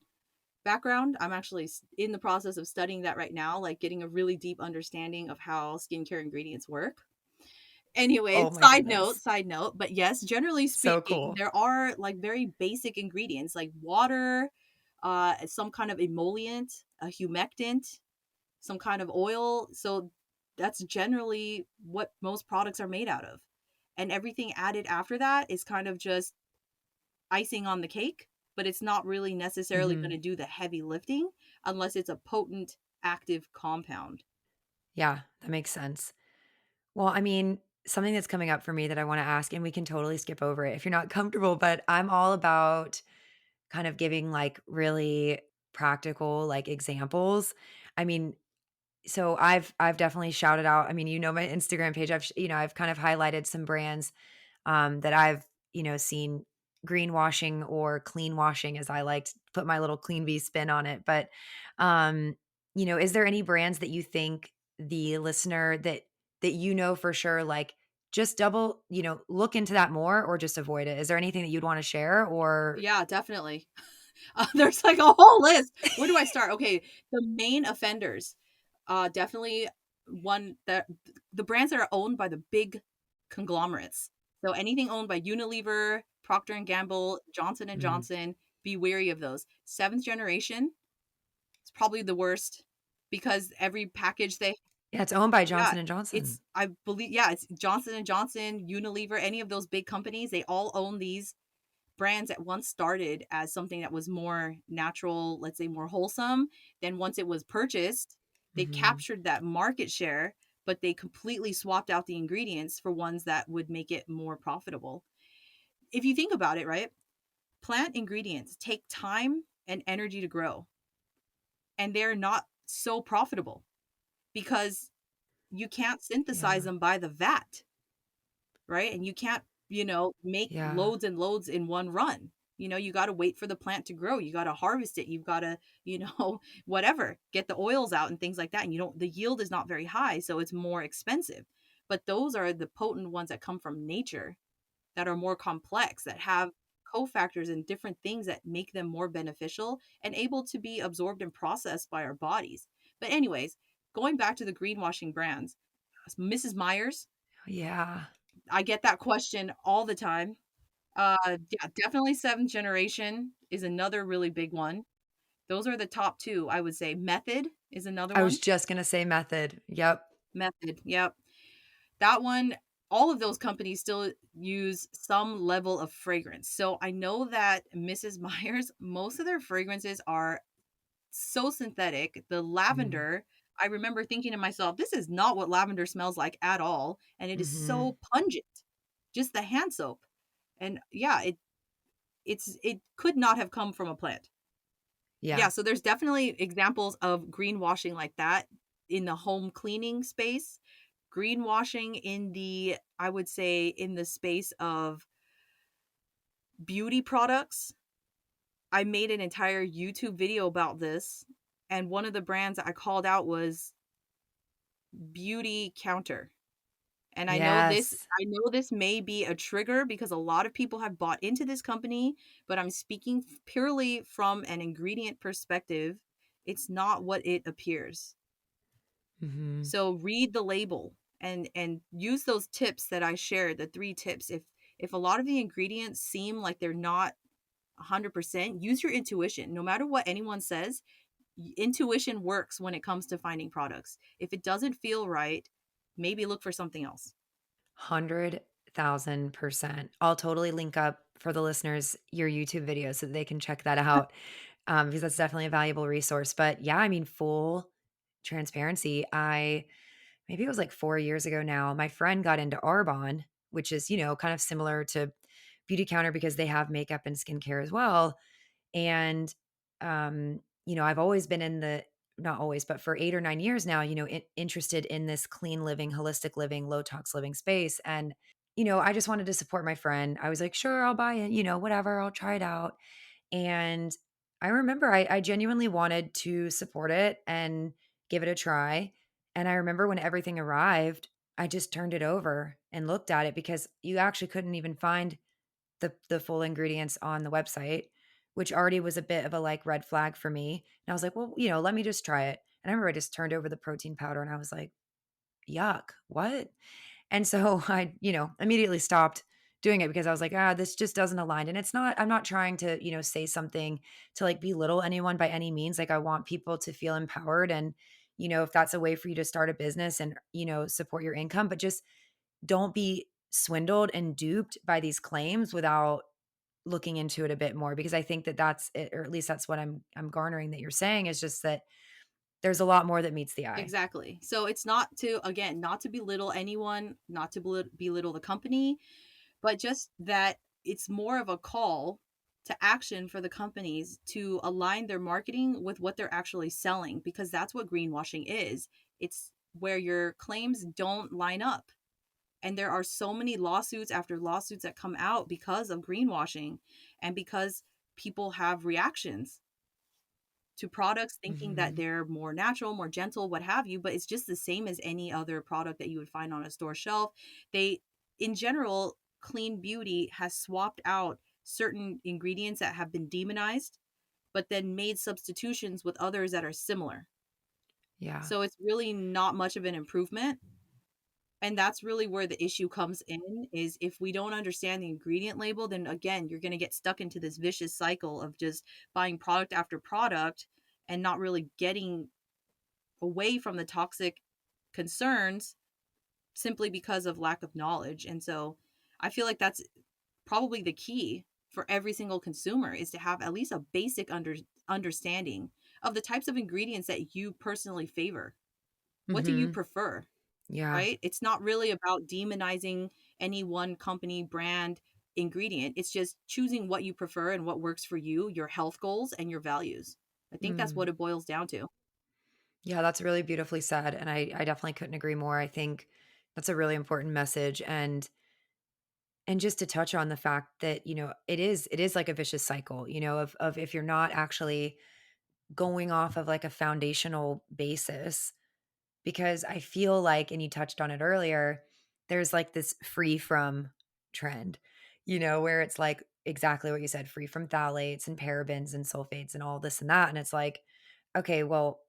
background. I'm actually in the process of studying that right now, like getting a really deep understanding of how skincare ingredients work. Anyways, Oh my goodness. side note, but yes, generally So speaking, cool. there are like very basic ingredients like water, some kind of emollient, a humectant, some kind of oil. So that's generally what most products are made out of. And everything added after that is kind of just icing on the cake, but it's not really necessarily going to Mhm. do the heavy lifting unless it's a potent active compound. Yeah, that makes sense. Well, I mean, something that's coming up for me that I wanna ask, and we can totally skip over it if you're not comfortable, but I'm all about kind of giving, like, really practical, like, examples. I mean, so I've definitely shouted out, I mean, my Instagram page, I've kind of highlighted some brands, that I've, seen greenwashing or clean washing, as I like to put my little clean bee spin on it. But, um, is there any brands that you think the listener that for sure, like, just double, look into that more or just avoid it? Is there anything that you'd wanna share or Yeah, definitely. There's like a whole list. Where do I start? Okay, the main offenders. Definitely one that the brands that are owned by the big conglomerates. So anything owned by Unilever, Procter and Gamble, Johnson and Mhm. Johnson, be wary of those. Seventh generation is probably the worst because every package they Yeah, it's owned by yeah, Johnson& and Johnson. it's I believe yeah, it's Johnson and Johnson, Unilever, any of those big companies, they all own these brands that once started as something that was more natural, let's say more wholesome. Then once it was purchased, they Mhm. captured that market share, but they completely swapped out the ingredients for ones that would make it more profitable. If you think about it, right? Plant ingredients take time and energy to grow, and they're not so profitable because you can't synthesize Yeah. them by the vat, right? And you can't, make Yeah. loads and loads in one run. You got to wait for the plant to grow. You got to harvest it. You've got to, whatever, get the oils out and things like that. And the yield is not very high, so it's more expensive. But those are the potent ones that come from nature that are more complex, that have cofactors and different things that make them more beneficial and able to be absorbed and processed by our bodies. But, anyways, going back to the greenwashing brands, Mrs. Myers, Yeah. I get that question all the time. Yeah, definitely seventh generation is another really big one. Those are the top 2, I would say. Method is another I one. was just gonna say method. Yep. Method, yep. That one, all of those companies still use some level of fragrance. So I know that Mrs. Myers, most of their fragrances are so synthetic. The Mm. lavender, I remember thinking to myself, this is not what lavender smells like at all. And it is Mhm. so pungent. Just the hand soap. And yeah, it could not have come from a plant. Yeah, Yeah. so there's definitely examples of greenwashing like that in the home cleaning space. Greenwashing in the I would say in the space of beauty products. I made an entire YouTube video about this, and one of the brands that I called out was Beauty Counter. And Yes. I know this may be a trigger because a lot of people have bought into this company, but I'm speaking purely from an ingredient perspective. It's not what it appears. Mhm. So read the label and use those tips that I shared, the 3 tips. If a lot of the ingredients seem like they're not 100%, use your intuition. No matter what anyone says, intuition works when it comes to finding products. If it doesn't feel right, maybe look for something else. 100,000%. I'll totally link up for the listeners your YouTube video so that they can check that out, because that's definitely a valuable resource. But yeah, I mean, full transparency. Maybe it was like 4 years ago now, my friend got into Arbonne, which is, kind of similar to Beauty Counter because they have makeup and skincare as well. And, I've always been not always, but for 8 or 9 years now, interested in this clean living, holistic living, low tox living space. And, I just wanted to support my friend. I was like, sure, I'll buy it, whatever, I'll try it out. And I remember I genuinely wanted to support it and give it a try. And I remember when everything arrived, I just turned it over and looked at it because you actually couldn't even find the full ingredients on the website, which already was a bit of a like red flag for me. And I was like, well, let me just try it. And I remember I just turned over the protein powder and I was like, yuck, what? And so I, immediately stopped doing it because I was like, this just doesn't align. And I'm not trying to, say something to like belittle anyone by any means. Like I want people to feel empowered and, if that's a way for you to start a business and, support your income, but just don't be swindled and duped by these claims without looking into it a bit more, because I think that that's it, or at least that's what I'm garnering that you're saying, is just that there's a lot more that meets the eye. Exactly. So it's not to, again, not to belittle anyone, not to belittle the company, but just that it's more of a call to action for the companies to align their marketing with what they're actually selling, because that's what greenwashing is. It's where your claims don't line up. And there are so many lawsuits after lawsuits that come out because of greenwashing and because people have reactions to products thinking that Mhm. they're more natural, more gentle, what have you, but it's just the same as any other product that you would find on a store shelf. They, in general, clean beauty has swapped out certain ingredients that have been demonized, but then made substitutions with others that are similar. Yeah. So it's really not much of an improvement. And that's really where the issue comes in, is if we don't understand the ingredient label, then again, you're going to get stuck into this vicious cycle of just buying product after product and not really getting away from the toxic concerns simply because of lack of knowledge. And so I feel like that's probably the key for every single consumer, is to have at least a basic understanding of the types of ingredients that you personally favor. What do you Mhm. prefer? Yeah. Right? It's not really about demonizing any one company, brand, ingredient. It's just choosing what you prefer and what works for you, your health goals, and your values. I think that's what Mm. it boils down to. Yeah, that's really beautifully said, and I definitely couldn't agree more. I think that's a really important message, and just to touch on the fact that, it is like a vicious cycle, of if you're not actually going off of like a foundational basis. Because I feel like, and you touched on it earlier, there's like this free from trend, where it's like exactly what you said, free from phthalates and parabens and sulfates and all this and that. And it's like, okay, well,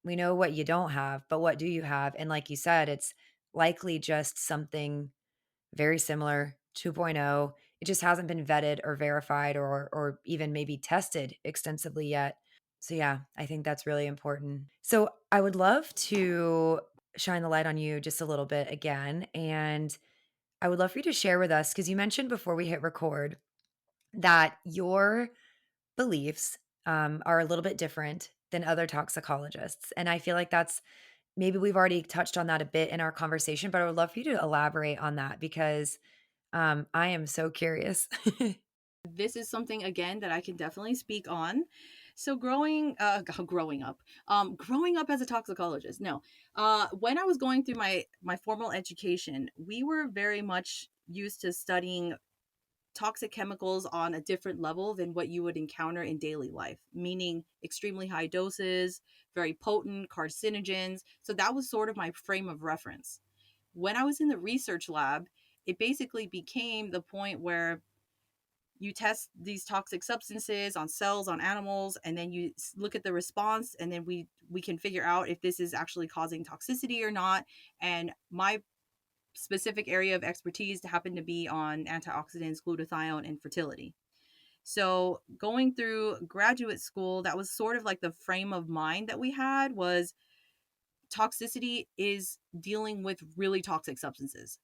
we know what you don't have, but what do you have? And like you said, it's likely just something very similar 2.0. It just hasn't been vetted or verified or even maybe tested extensively yet. So yeah, I think that's really important. So I would love to shine the light on you just a little bit again. And I would love for you to share with us, because you mentioned before we hit record that your beliefs are a little bit different than other toxicologists. And I feel like that's, maybe we've already touched on that a bit in our conversation, but I would love for you to elaborate on that because I am so curious. This is something, again, that I can definitely speak on. So growing up as a toxicologist. No, when I was going through my formal education, we were very much used to studying toxic chemicals on a different level than what you would encounter in daily life, meaning extremely high doses, very potent carcinogens. So that was sort of my frame of reference. When I was in the research lab, it basically became the point where you test these toxic substances on cells, on animals, and then you look at the response, and then we can figure out if this is actually causing toxicity or not. And my specific area of expertise happened to be on antioxidants, glutathione, and fertility. So going through graduate school, that was sort of like the frame of mind that we had, was toxicity is dealing with really toxic substances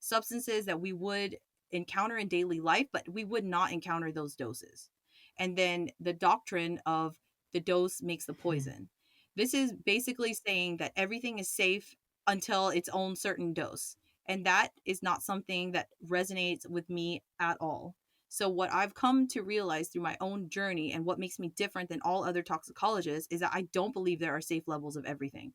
that we would encounter in daily life, but we would not encounter those doses. And then the doctrine of the dose makes the Hmm. poison. This is basically saying that everything is safe until its own certain dose. And that is not something that resonates with me at all. So, what I've come to realize through my own journey and what makes me different than all other toxicologists is that I don't believe there are safe levels of everything.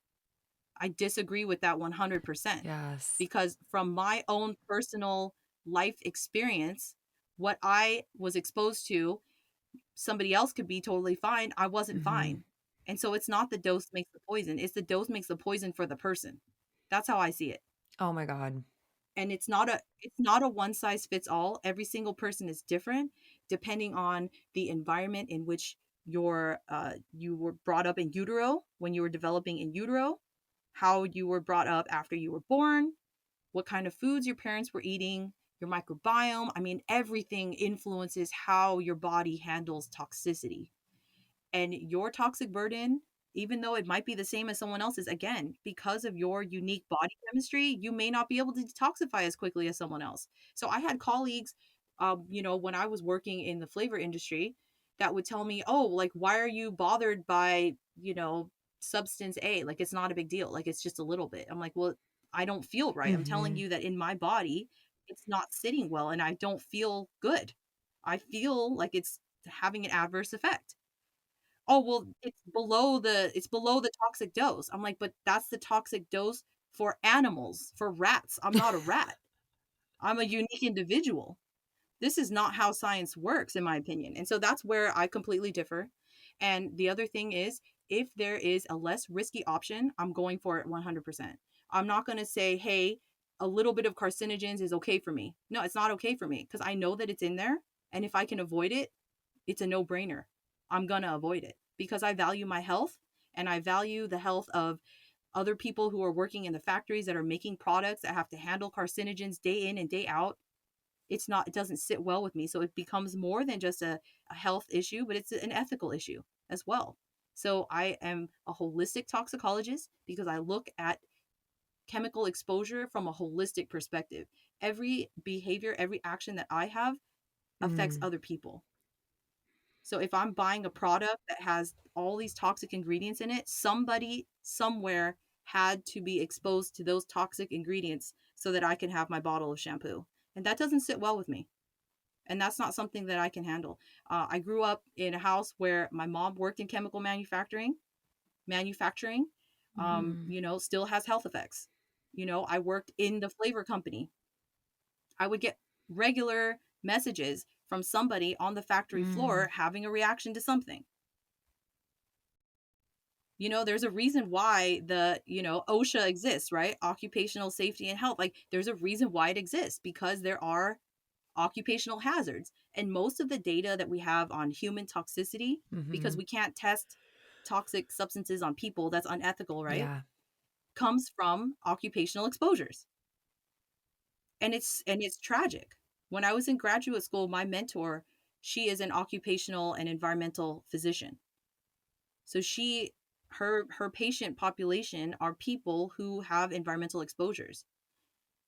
I disagree with that 100% Yes. because from my own personal life experience, what I was exposed to, somebody else could be totally fine. I wasn't Hmm. fine. And so it's not the dose makes the poison, it's the dose makes the poison for the person. That's how I see it. Oh my God. And it's not a one size fits all. Every single person is different depending on the environment in which you were brought up in utero, when you were developing in utero, how you were brought up after you were born, what kind of foods your parents were eating, your microbiome. I mean, everything influences how your body handles toxicity. And your toxic burden, even though it might be the same as someone else's, again, because of your unique body chemistry, you may not be able to detoxify as quickly as someone else. So I had colleagues, when I was working in the flavor industry, that would tell me, "Oh, like, why are you bothered by, substance A? Like, it's not a big deal. Like, it's just a little bit." I'm like, "Well, I don't feel right. I'm telling Hmm. you that in my body, it's not sitting well, and I don't feel good. I feel like it's having an adverse effect." "Oh, well, it's below the toxic dose." I'm like, "But that's the toxic dose for animals, for rats. I'm not a rat. I'm a unique individual. This is not how science works, in my opinion." And so that's where I completely differ. And the other thing is, if there is a less risky option, I'm going for it 100%. I'm not going to say, "Hey, a little bit of carcinogens is okay for me." No, it's not okay for me because I know that it's in there. And if I can avoid it, it's a no-brainer. I'm going to avoid it because I value my health and I value the health of other people who are working in the factories that are making products that have to handle carcinogens day in and day out. It doesn't sit well with me. So it becomes more than just a health issue, but it's an ethical issue as well. So I am a holistic toxicologist because I look at chemical exposure from a holistic perspective. Every behavior, every action that I have affects Mm. other people. So if I'm buying a product that has all these toxic ingredients in it, somebody somewhere had to be exposed to those toxic ingredients so that I can have my bottle of shampoo. And that doesn't sit well with me. And that's not something that I can handle. I grew up in a house where my mom worked in chemical manufacturing, Mm. still has health effects. I worked in the flavor company. I would get regular messages from somebody on the factory Mm. floor having a reaction to something. There's a reason why OSHA exists, right? Occupational safety and health. Like, there's a reason why it exists because there are occupational hazards. And most of the data that we have on human toxicity, because Hmm. we can't test toxic substances on people, that's unethical, right? Yeah. Comes from occupational exposures. And it's tragic. When I was in graduate school, my mentor, she is an occupational and environmental physician. So her patient population are people who have environmental exposures.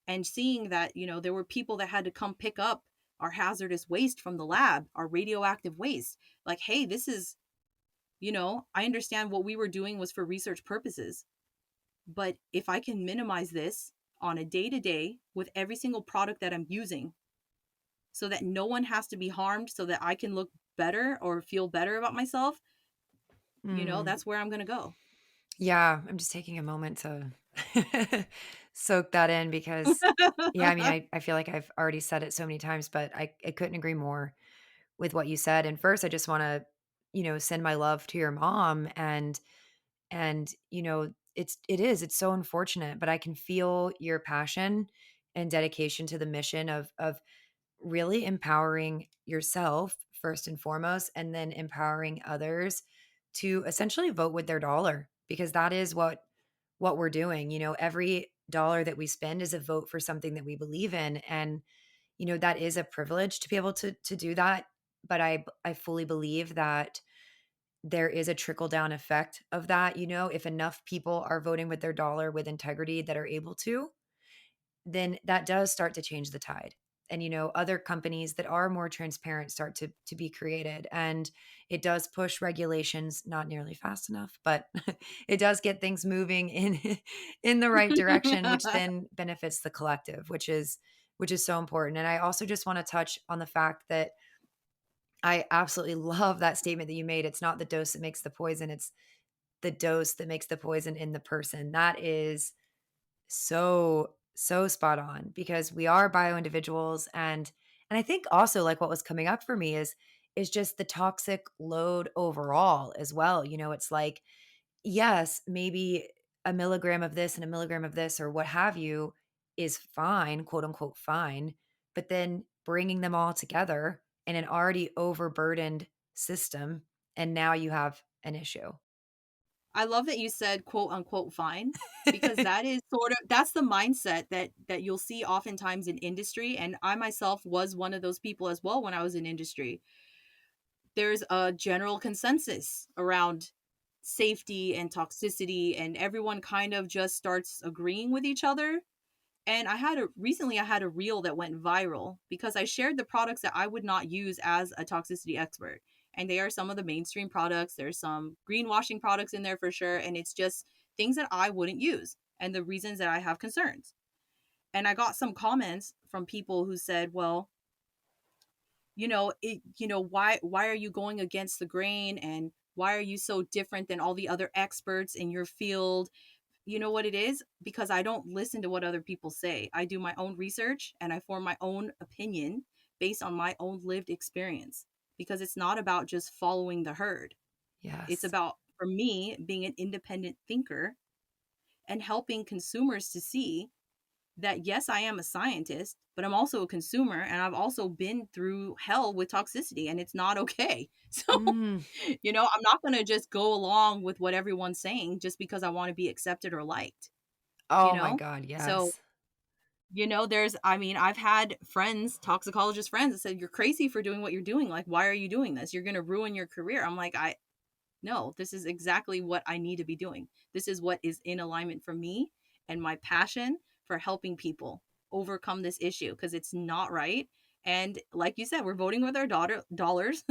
And seeing that, there were people that had to come pick up our hazardous waste from the lab, our radioactive waste. Like, hey, this is, I understand what we were doing was for research purposes. But if I can minimize this on a day to day with every single product that I'm using so that no one has to be harmed, so that I can look better or feel better about myself, Mm. that's where I'm going to go. Yeah, I'm just taking a moment to soak that in because, yeah, I mean, I feel like I've already said it so many times, but I couldn't agree more with what you said. And first, I just want to, send my love to your mom and it's so unfortunate, but I can feel your passion and dedication to the mission of really empowering yourself first and foremost, and then empowering others to essentially vote with their dollar because that is what we're doing. Every dollar that we spend is a vote for something that we believe in, and that is a privilege to be able to do that. But I fully believe that there is a trickle down effect of that. If enough people are voting with their dollar with integrity that are able to, then that does start to change the tide. And other companies that are more transparent start to be created, and it does push regulations not nearly fast enough, but it does get things moving in the right direction, which then benefits the collective, which is so important. And I also just want to touch on the fact that I absolutely love that statement that you made. It's not the dose that makes the poison, it's the dose that makes the poison in the person. That is so spot on, because we are bio individuals. And I think also, like, what was coming up for me is just the toxic load overall as well. It's like, yes, maybe a milligram of this and a milligram of this or what have you is fine, quote unquote fine, but then bringing them all together in an already overburdened system, and now you have an issue. I love that you said quote unquote fine, because that is that's the mindset that you'll see oftentimes in industry, and I myself was one of those people as well when I was in industry. There's a general consensus around safety and toxicity, and everyone kind of just starts agreeing with each other. And recently I had a reel that went viral because I shared the products that I would not use as a toxicity expert. And they are some of the mainstream products. There's some greenwashing products in there for sure. And it's just things that I wouldn't use and the reasons that I have concerns. And I got some comments from people who said, well, why are you going against the grain, and why are you so different than all the other experts in your field? You know what it is? Because I don't listen to what other people say. I do my own research and I form my own opinion based on my own lived experience, because it's not about just following the herd. It's Yes. about, for me, being an independent thinker and helping consumers to see that, yes, I am a scientist, but I'm also a consumer, and I've also been through hell with toxicity, and it's not okay. So, Mm. I'm not going to just go along with what everyone's saying just because I want to be accepted or liked, you Oh my know? God, So, yes. I've had friends, toxicologist friends, that said, you're crazy for doing what you're doing. Like, why are you doing this? You're going to ruin your career. I'm like, no, this is exactly what I need to be doing. This is what is in alignment for me and my passion for helping people overcome this issue, because it's not right. And like you said, we're voting with our dollars, dollars.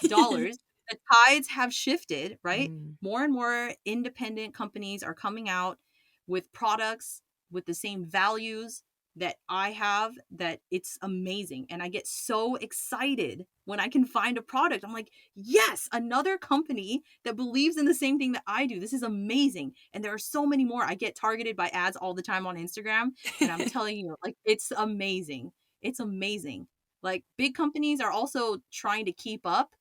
The tides have shifted, right? Mm. More and more independent companies are coming out with products with the same values that I have, that it's amazing. And I get so excited when I can find a product. I'm like, yes, another company that believes in the same thing that I do. This is amazing. And there are so many more. I get targeted by ads all the time on Instagram. And I'm telling you, like, it's amazing. It's amazing. Like, big companies are also trying to keep up,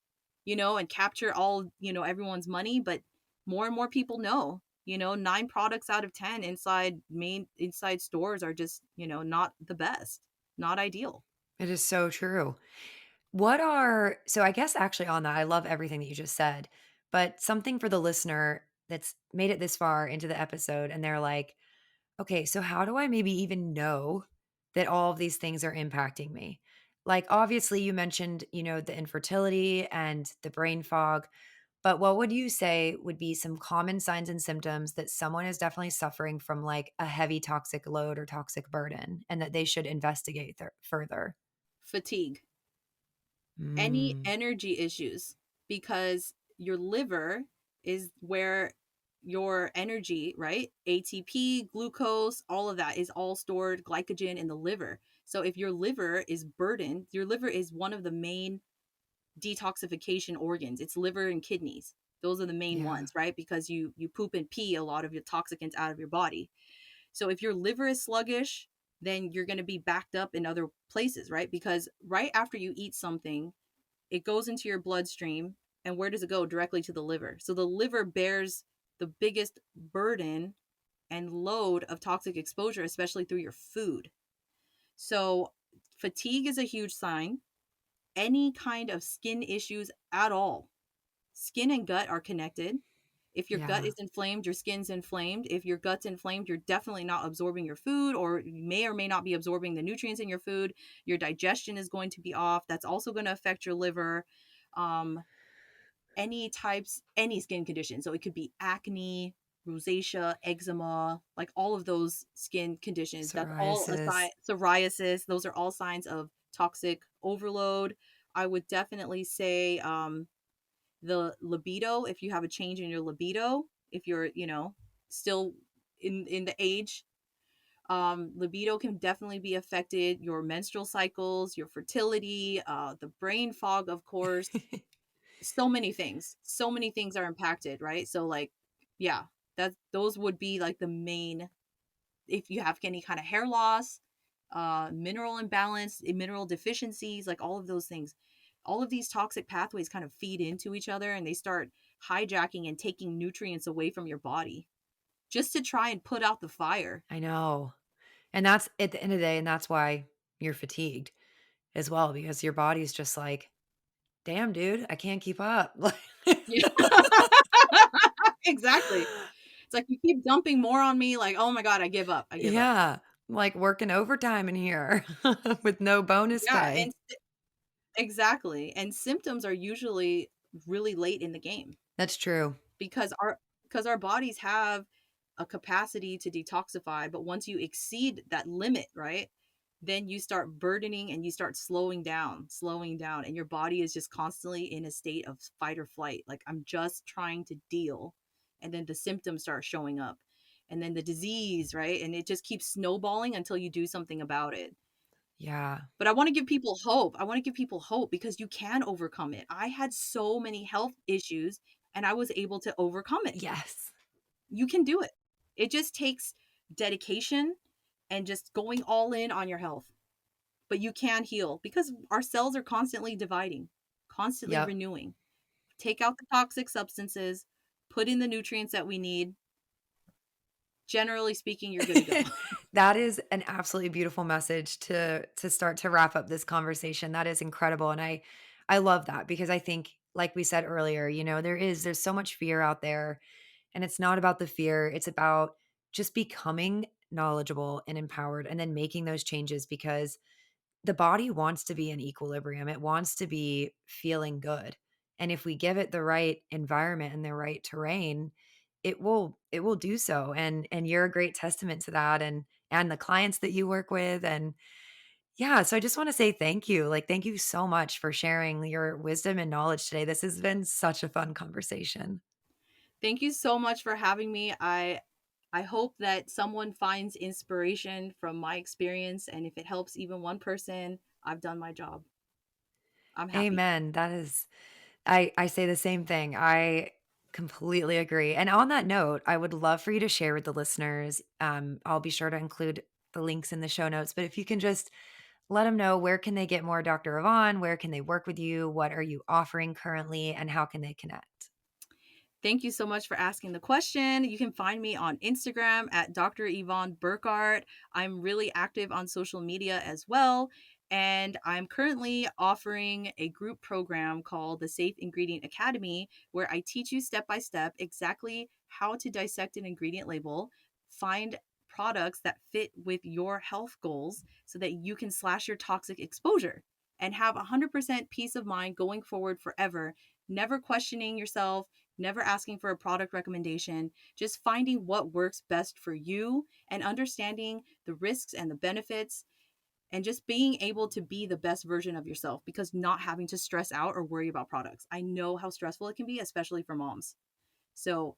and capture all, everyone's money. But more and more people know, 9 products out of 10 inside stores are just, not the best, not ideal. It is so true. So I guess actually on that, I love everything that you just said, but something for the listener that's made it this far into the episode and they're like, okay, so how do I maybe even know that all of these things are impacting me? Like, obviously, you mentioned, the infertility and the brain fog, but what would you say would be some common signs and symptoms that someone is definitely suffering from, like a heavy toxic load or toxic burden, and that they should investigate further? Fatigue, any Mm, energy issues, because your liver is where your energy, right? ATP, glucose, all of that is all stored glycogen in the liver. So if your liver is burdened, your liver is one of the main detoxification organs. It's liver and kidneys. Those are the main yeah. ones, right? Because you poop and pee a lot of your toxicants out of your body. So if your liver is sluggish, then you're going to be backed up in other places, right? Because right after you eat something, it goes into your bloodstream. And where does it go? Directly to the liver. So the liver bears the biggest burden and load of toxic exposure, especially through your food. So fatigue is a huge sign. Any kind of skin issues at all. Skin and gut are connected. If your gut Yeah. is inflamed, your skin's inflamed. If your gut's inflamed, you're definitely not absorbing your food, or you may or may not be absorbing the nutrients in your food. Your digestion is going to be off. That's also going to affect your liver. Um, any skin condition. So it could be acne, rosacea, eczema, like all of those skin conditions. That's all a sign. Psoriasis. Psoriasis, those are all signs of toxic overload. I would definitely say the libido, if you have a change in your libido, if you're, still in the age, libido can definitely be affected, your menstrual cycles, your fertility, the brain fog, of course. So many things are impacted, right? So like, yeah, that those would be like the main. If you have any kind of hair loss, mineral imbalance, mineral deficiencies, like all of those things, all of these toxic pathways kind of feed into each other, and they start hijacking and taking nutrients away from your body just to try and put out the fire. I know. And that's at the end of the day, and that's why you're fatigued as well, because your body's just like, damn, dude, I can't keep up. Yeah. Exactly. It's like you keep dumping more on me, like, oh my God, I give up. I give up. Yeah. Like working overtime in here with no bonus Yeah. pay. Exactly. And symptoms are usually really late in the game That's true. because our bodies have a capacity to detoxify, but once you exceed that limit, right? Then you start burdening and you start slowing down, and your body is just constantly in a state of fight or flight. Like, I'm just trying to deal. And then the symptoms start showing up. And then the disease, right? And it just keeps snowballing until you do something about it. Yeah. But I want to give people hope. I want to give people hope because you can overcome it. I had so many health issues and I was able to overcome it. Yes. You can do it. It just takes dedication and just going all in on your health. But you can heal because our cells are constantly dividing, constantly Yep. renewing. Take out the toxic substances, put in the nutrients that we need. Generally speaking, you're good to go. That is an absolutely beautiful message to start to wrap up this conversation. That is incredible, and I love that because I think, like we said earlier, there's so much fear out there, and it's not about the fear, it's about just becoming knowledgeable and empowered and then making those changes because the body wants to be in equilibrium. It wants to be feeling good. And if we give it the right environment and the right terrain, it will do so. And you're a great testament to that and the clients that you work with. And yeah, so I just want to say thank you. Like thank you so much for sharing your wisdom and knowledge today. This has been such a fun conversation. Thank you so much for having me. I hope that someone finds inspiration from my experience, and if it helps even one person, I've done my job. I'm happy. Amen. That is I say the same thing. I completely agree. And on that note, I would love for you to share with the listeners. I'll be sure to include the links in the show notes, but if you can just let them know where can they get more Dr. Yvonne, where can they work with you, what are you offering currently, and how can they connect? Thank you so much for asking the question. You can find me on Instagram at Dr. Yvonne Burkart. I'm really active on social media as well. And I'm currently offering a group program called the Safe Ingredient Academy, where I teach you step by step exactly how to dissect an ingredient label, find products that fit with your health goals so that you can slash your toxic exposure and have 100% peace of mind going forward forever, never questioning yourself, never asking for a product recommendation, just finding what works best for you and understanding the risks and the benefits and just being able to be the best version of yourself because not having to stress out or worry about products. I know how stressful it can be, especially for moms. So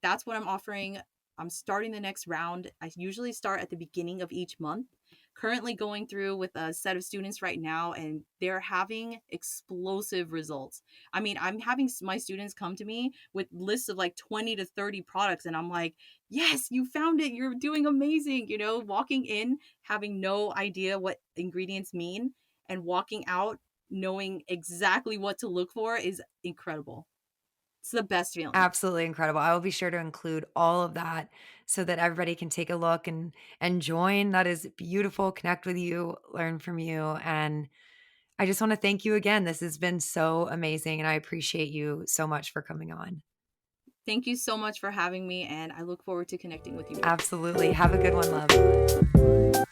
that's what I'm offering. I'm starting the next round. I usually start at the beginning of each month. Currently going through with a set of students right now, and they're having explosive results. I mean, I'm having my students come to me with lists of like 20 to 30 products, and I'm like, yes, you found it. You're doing amazing. Walking in, having no idea what ingredients mean, and walking out knowing exactly what to look for is incredible. It's the best feeling. Absolutely incredible. I will be sure to include all of that so that everybody can take a look and join. That is beautiful. Connect with you, learn from you, and I just want to thank you again. This has been so amazing, and I appreciate you so much for coming on. Thank you so much for having me, and I look forward to connecting with you more. Absolutely. Have a good one, love.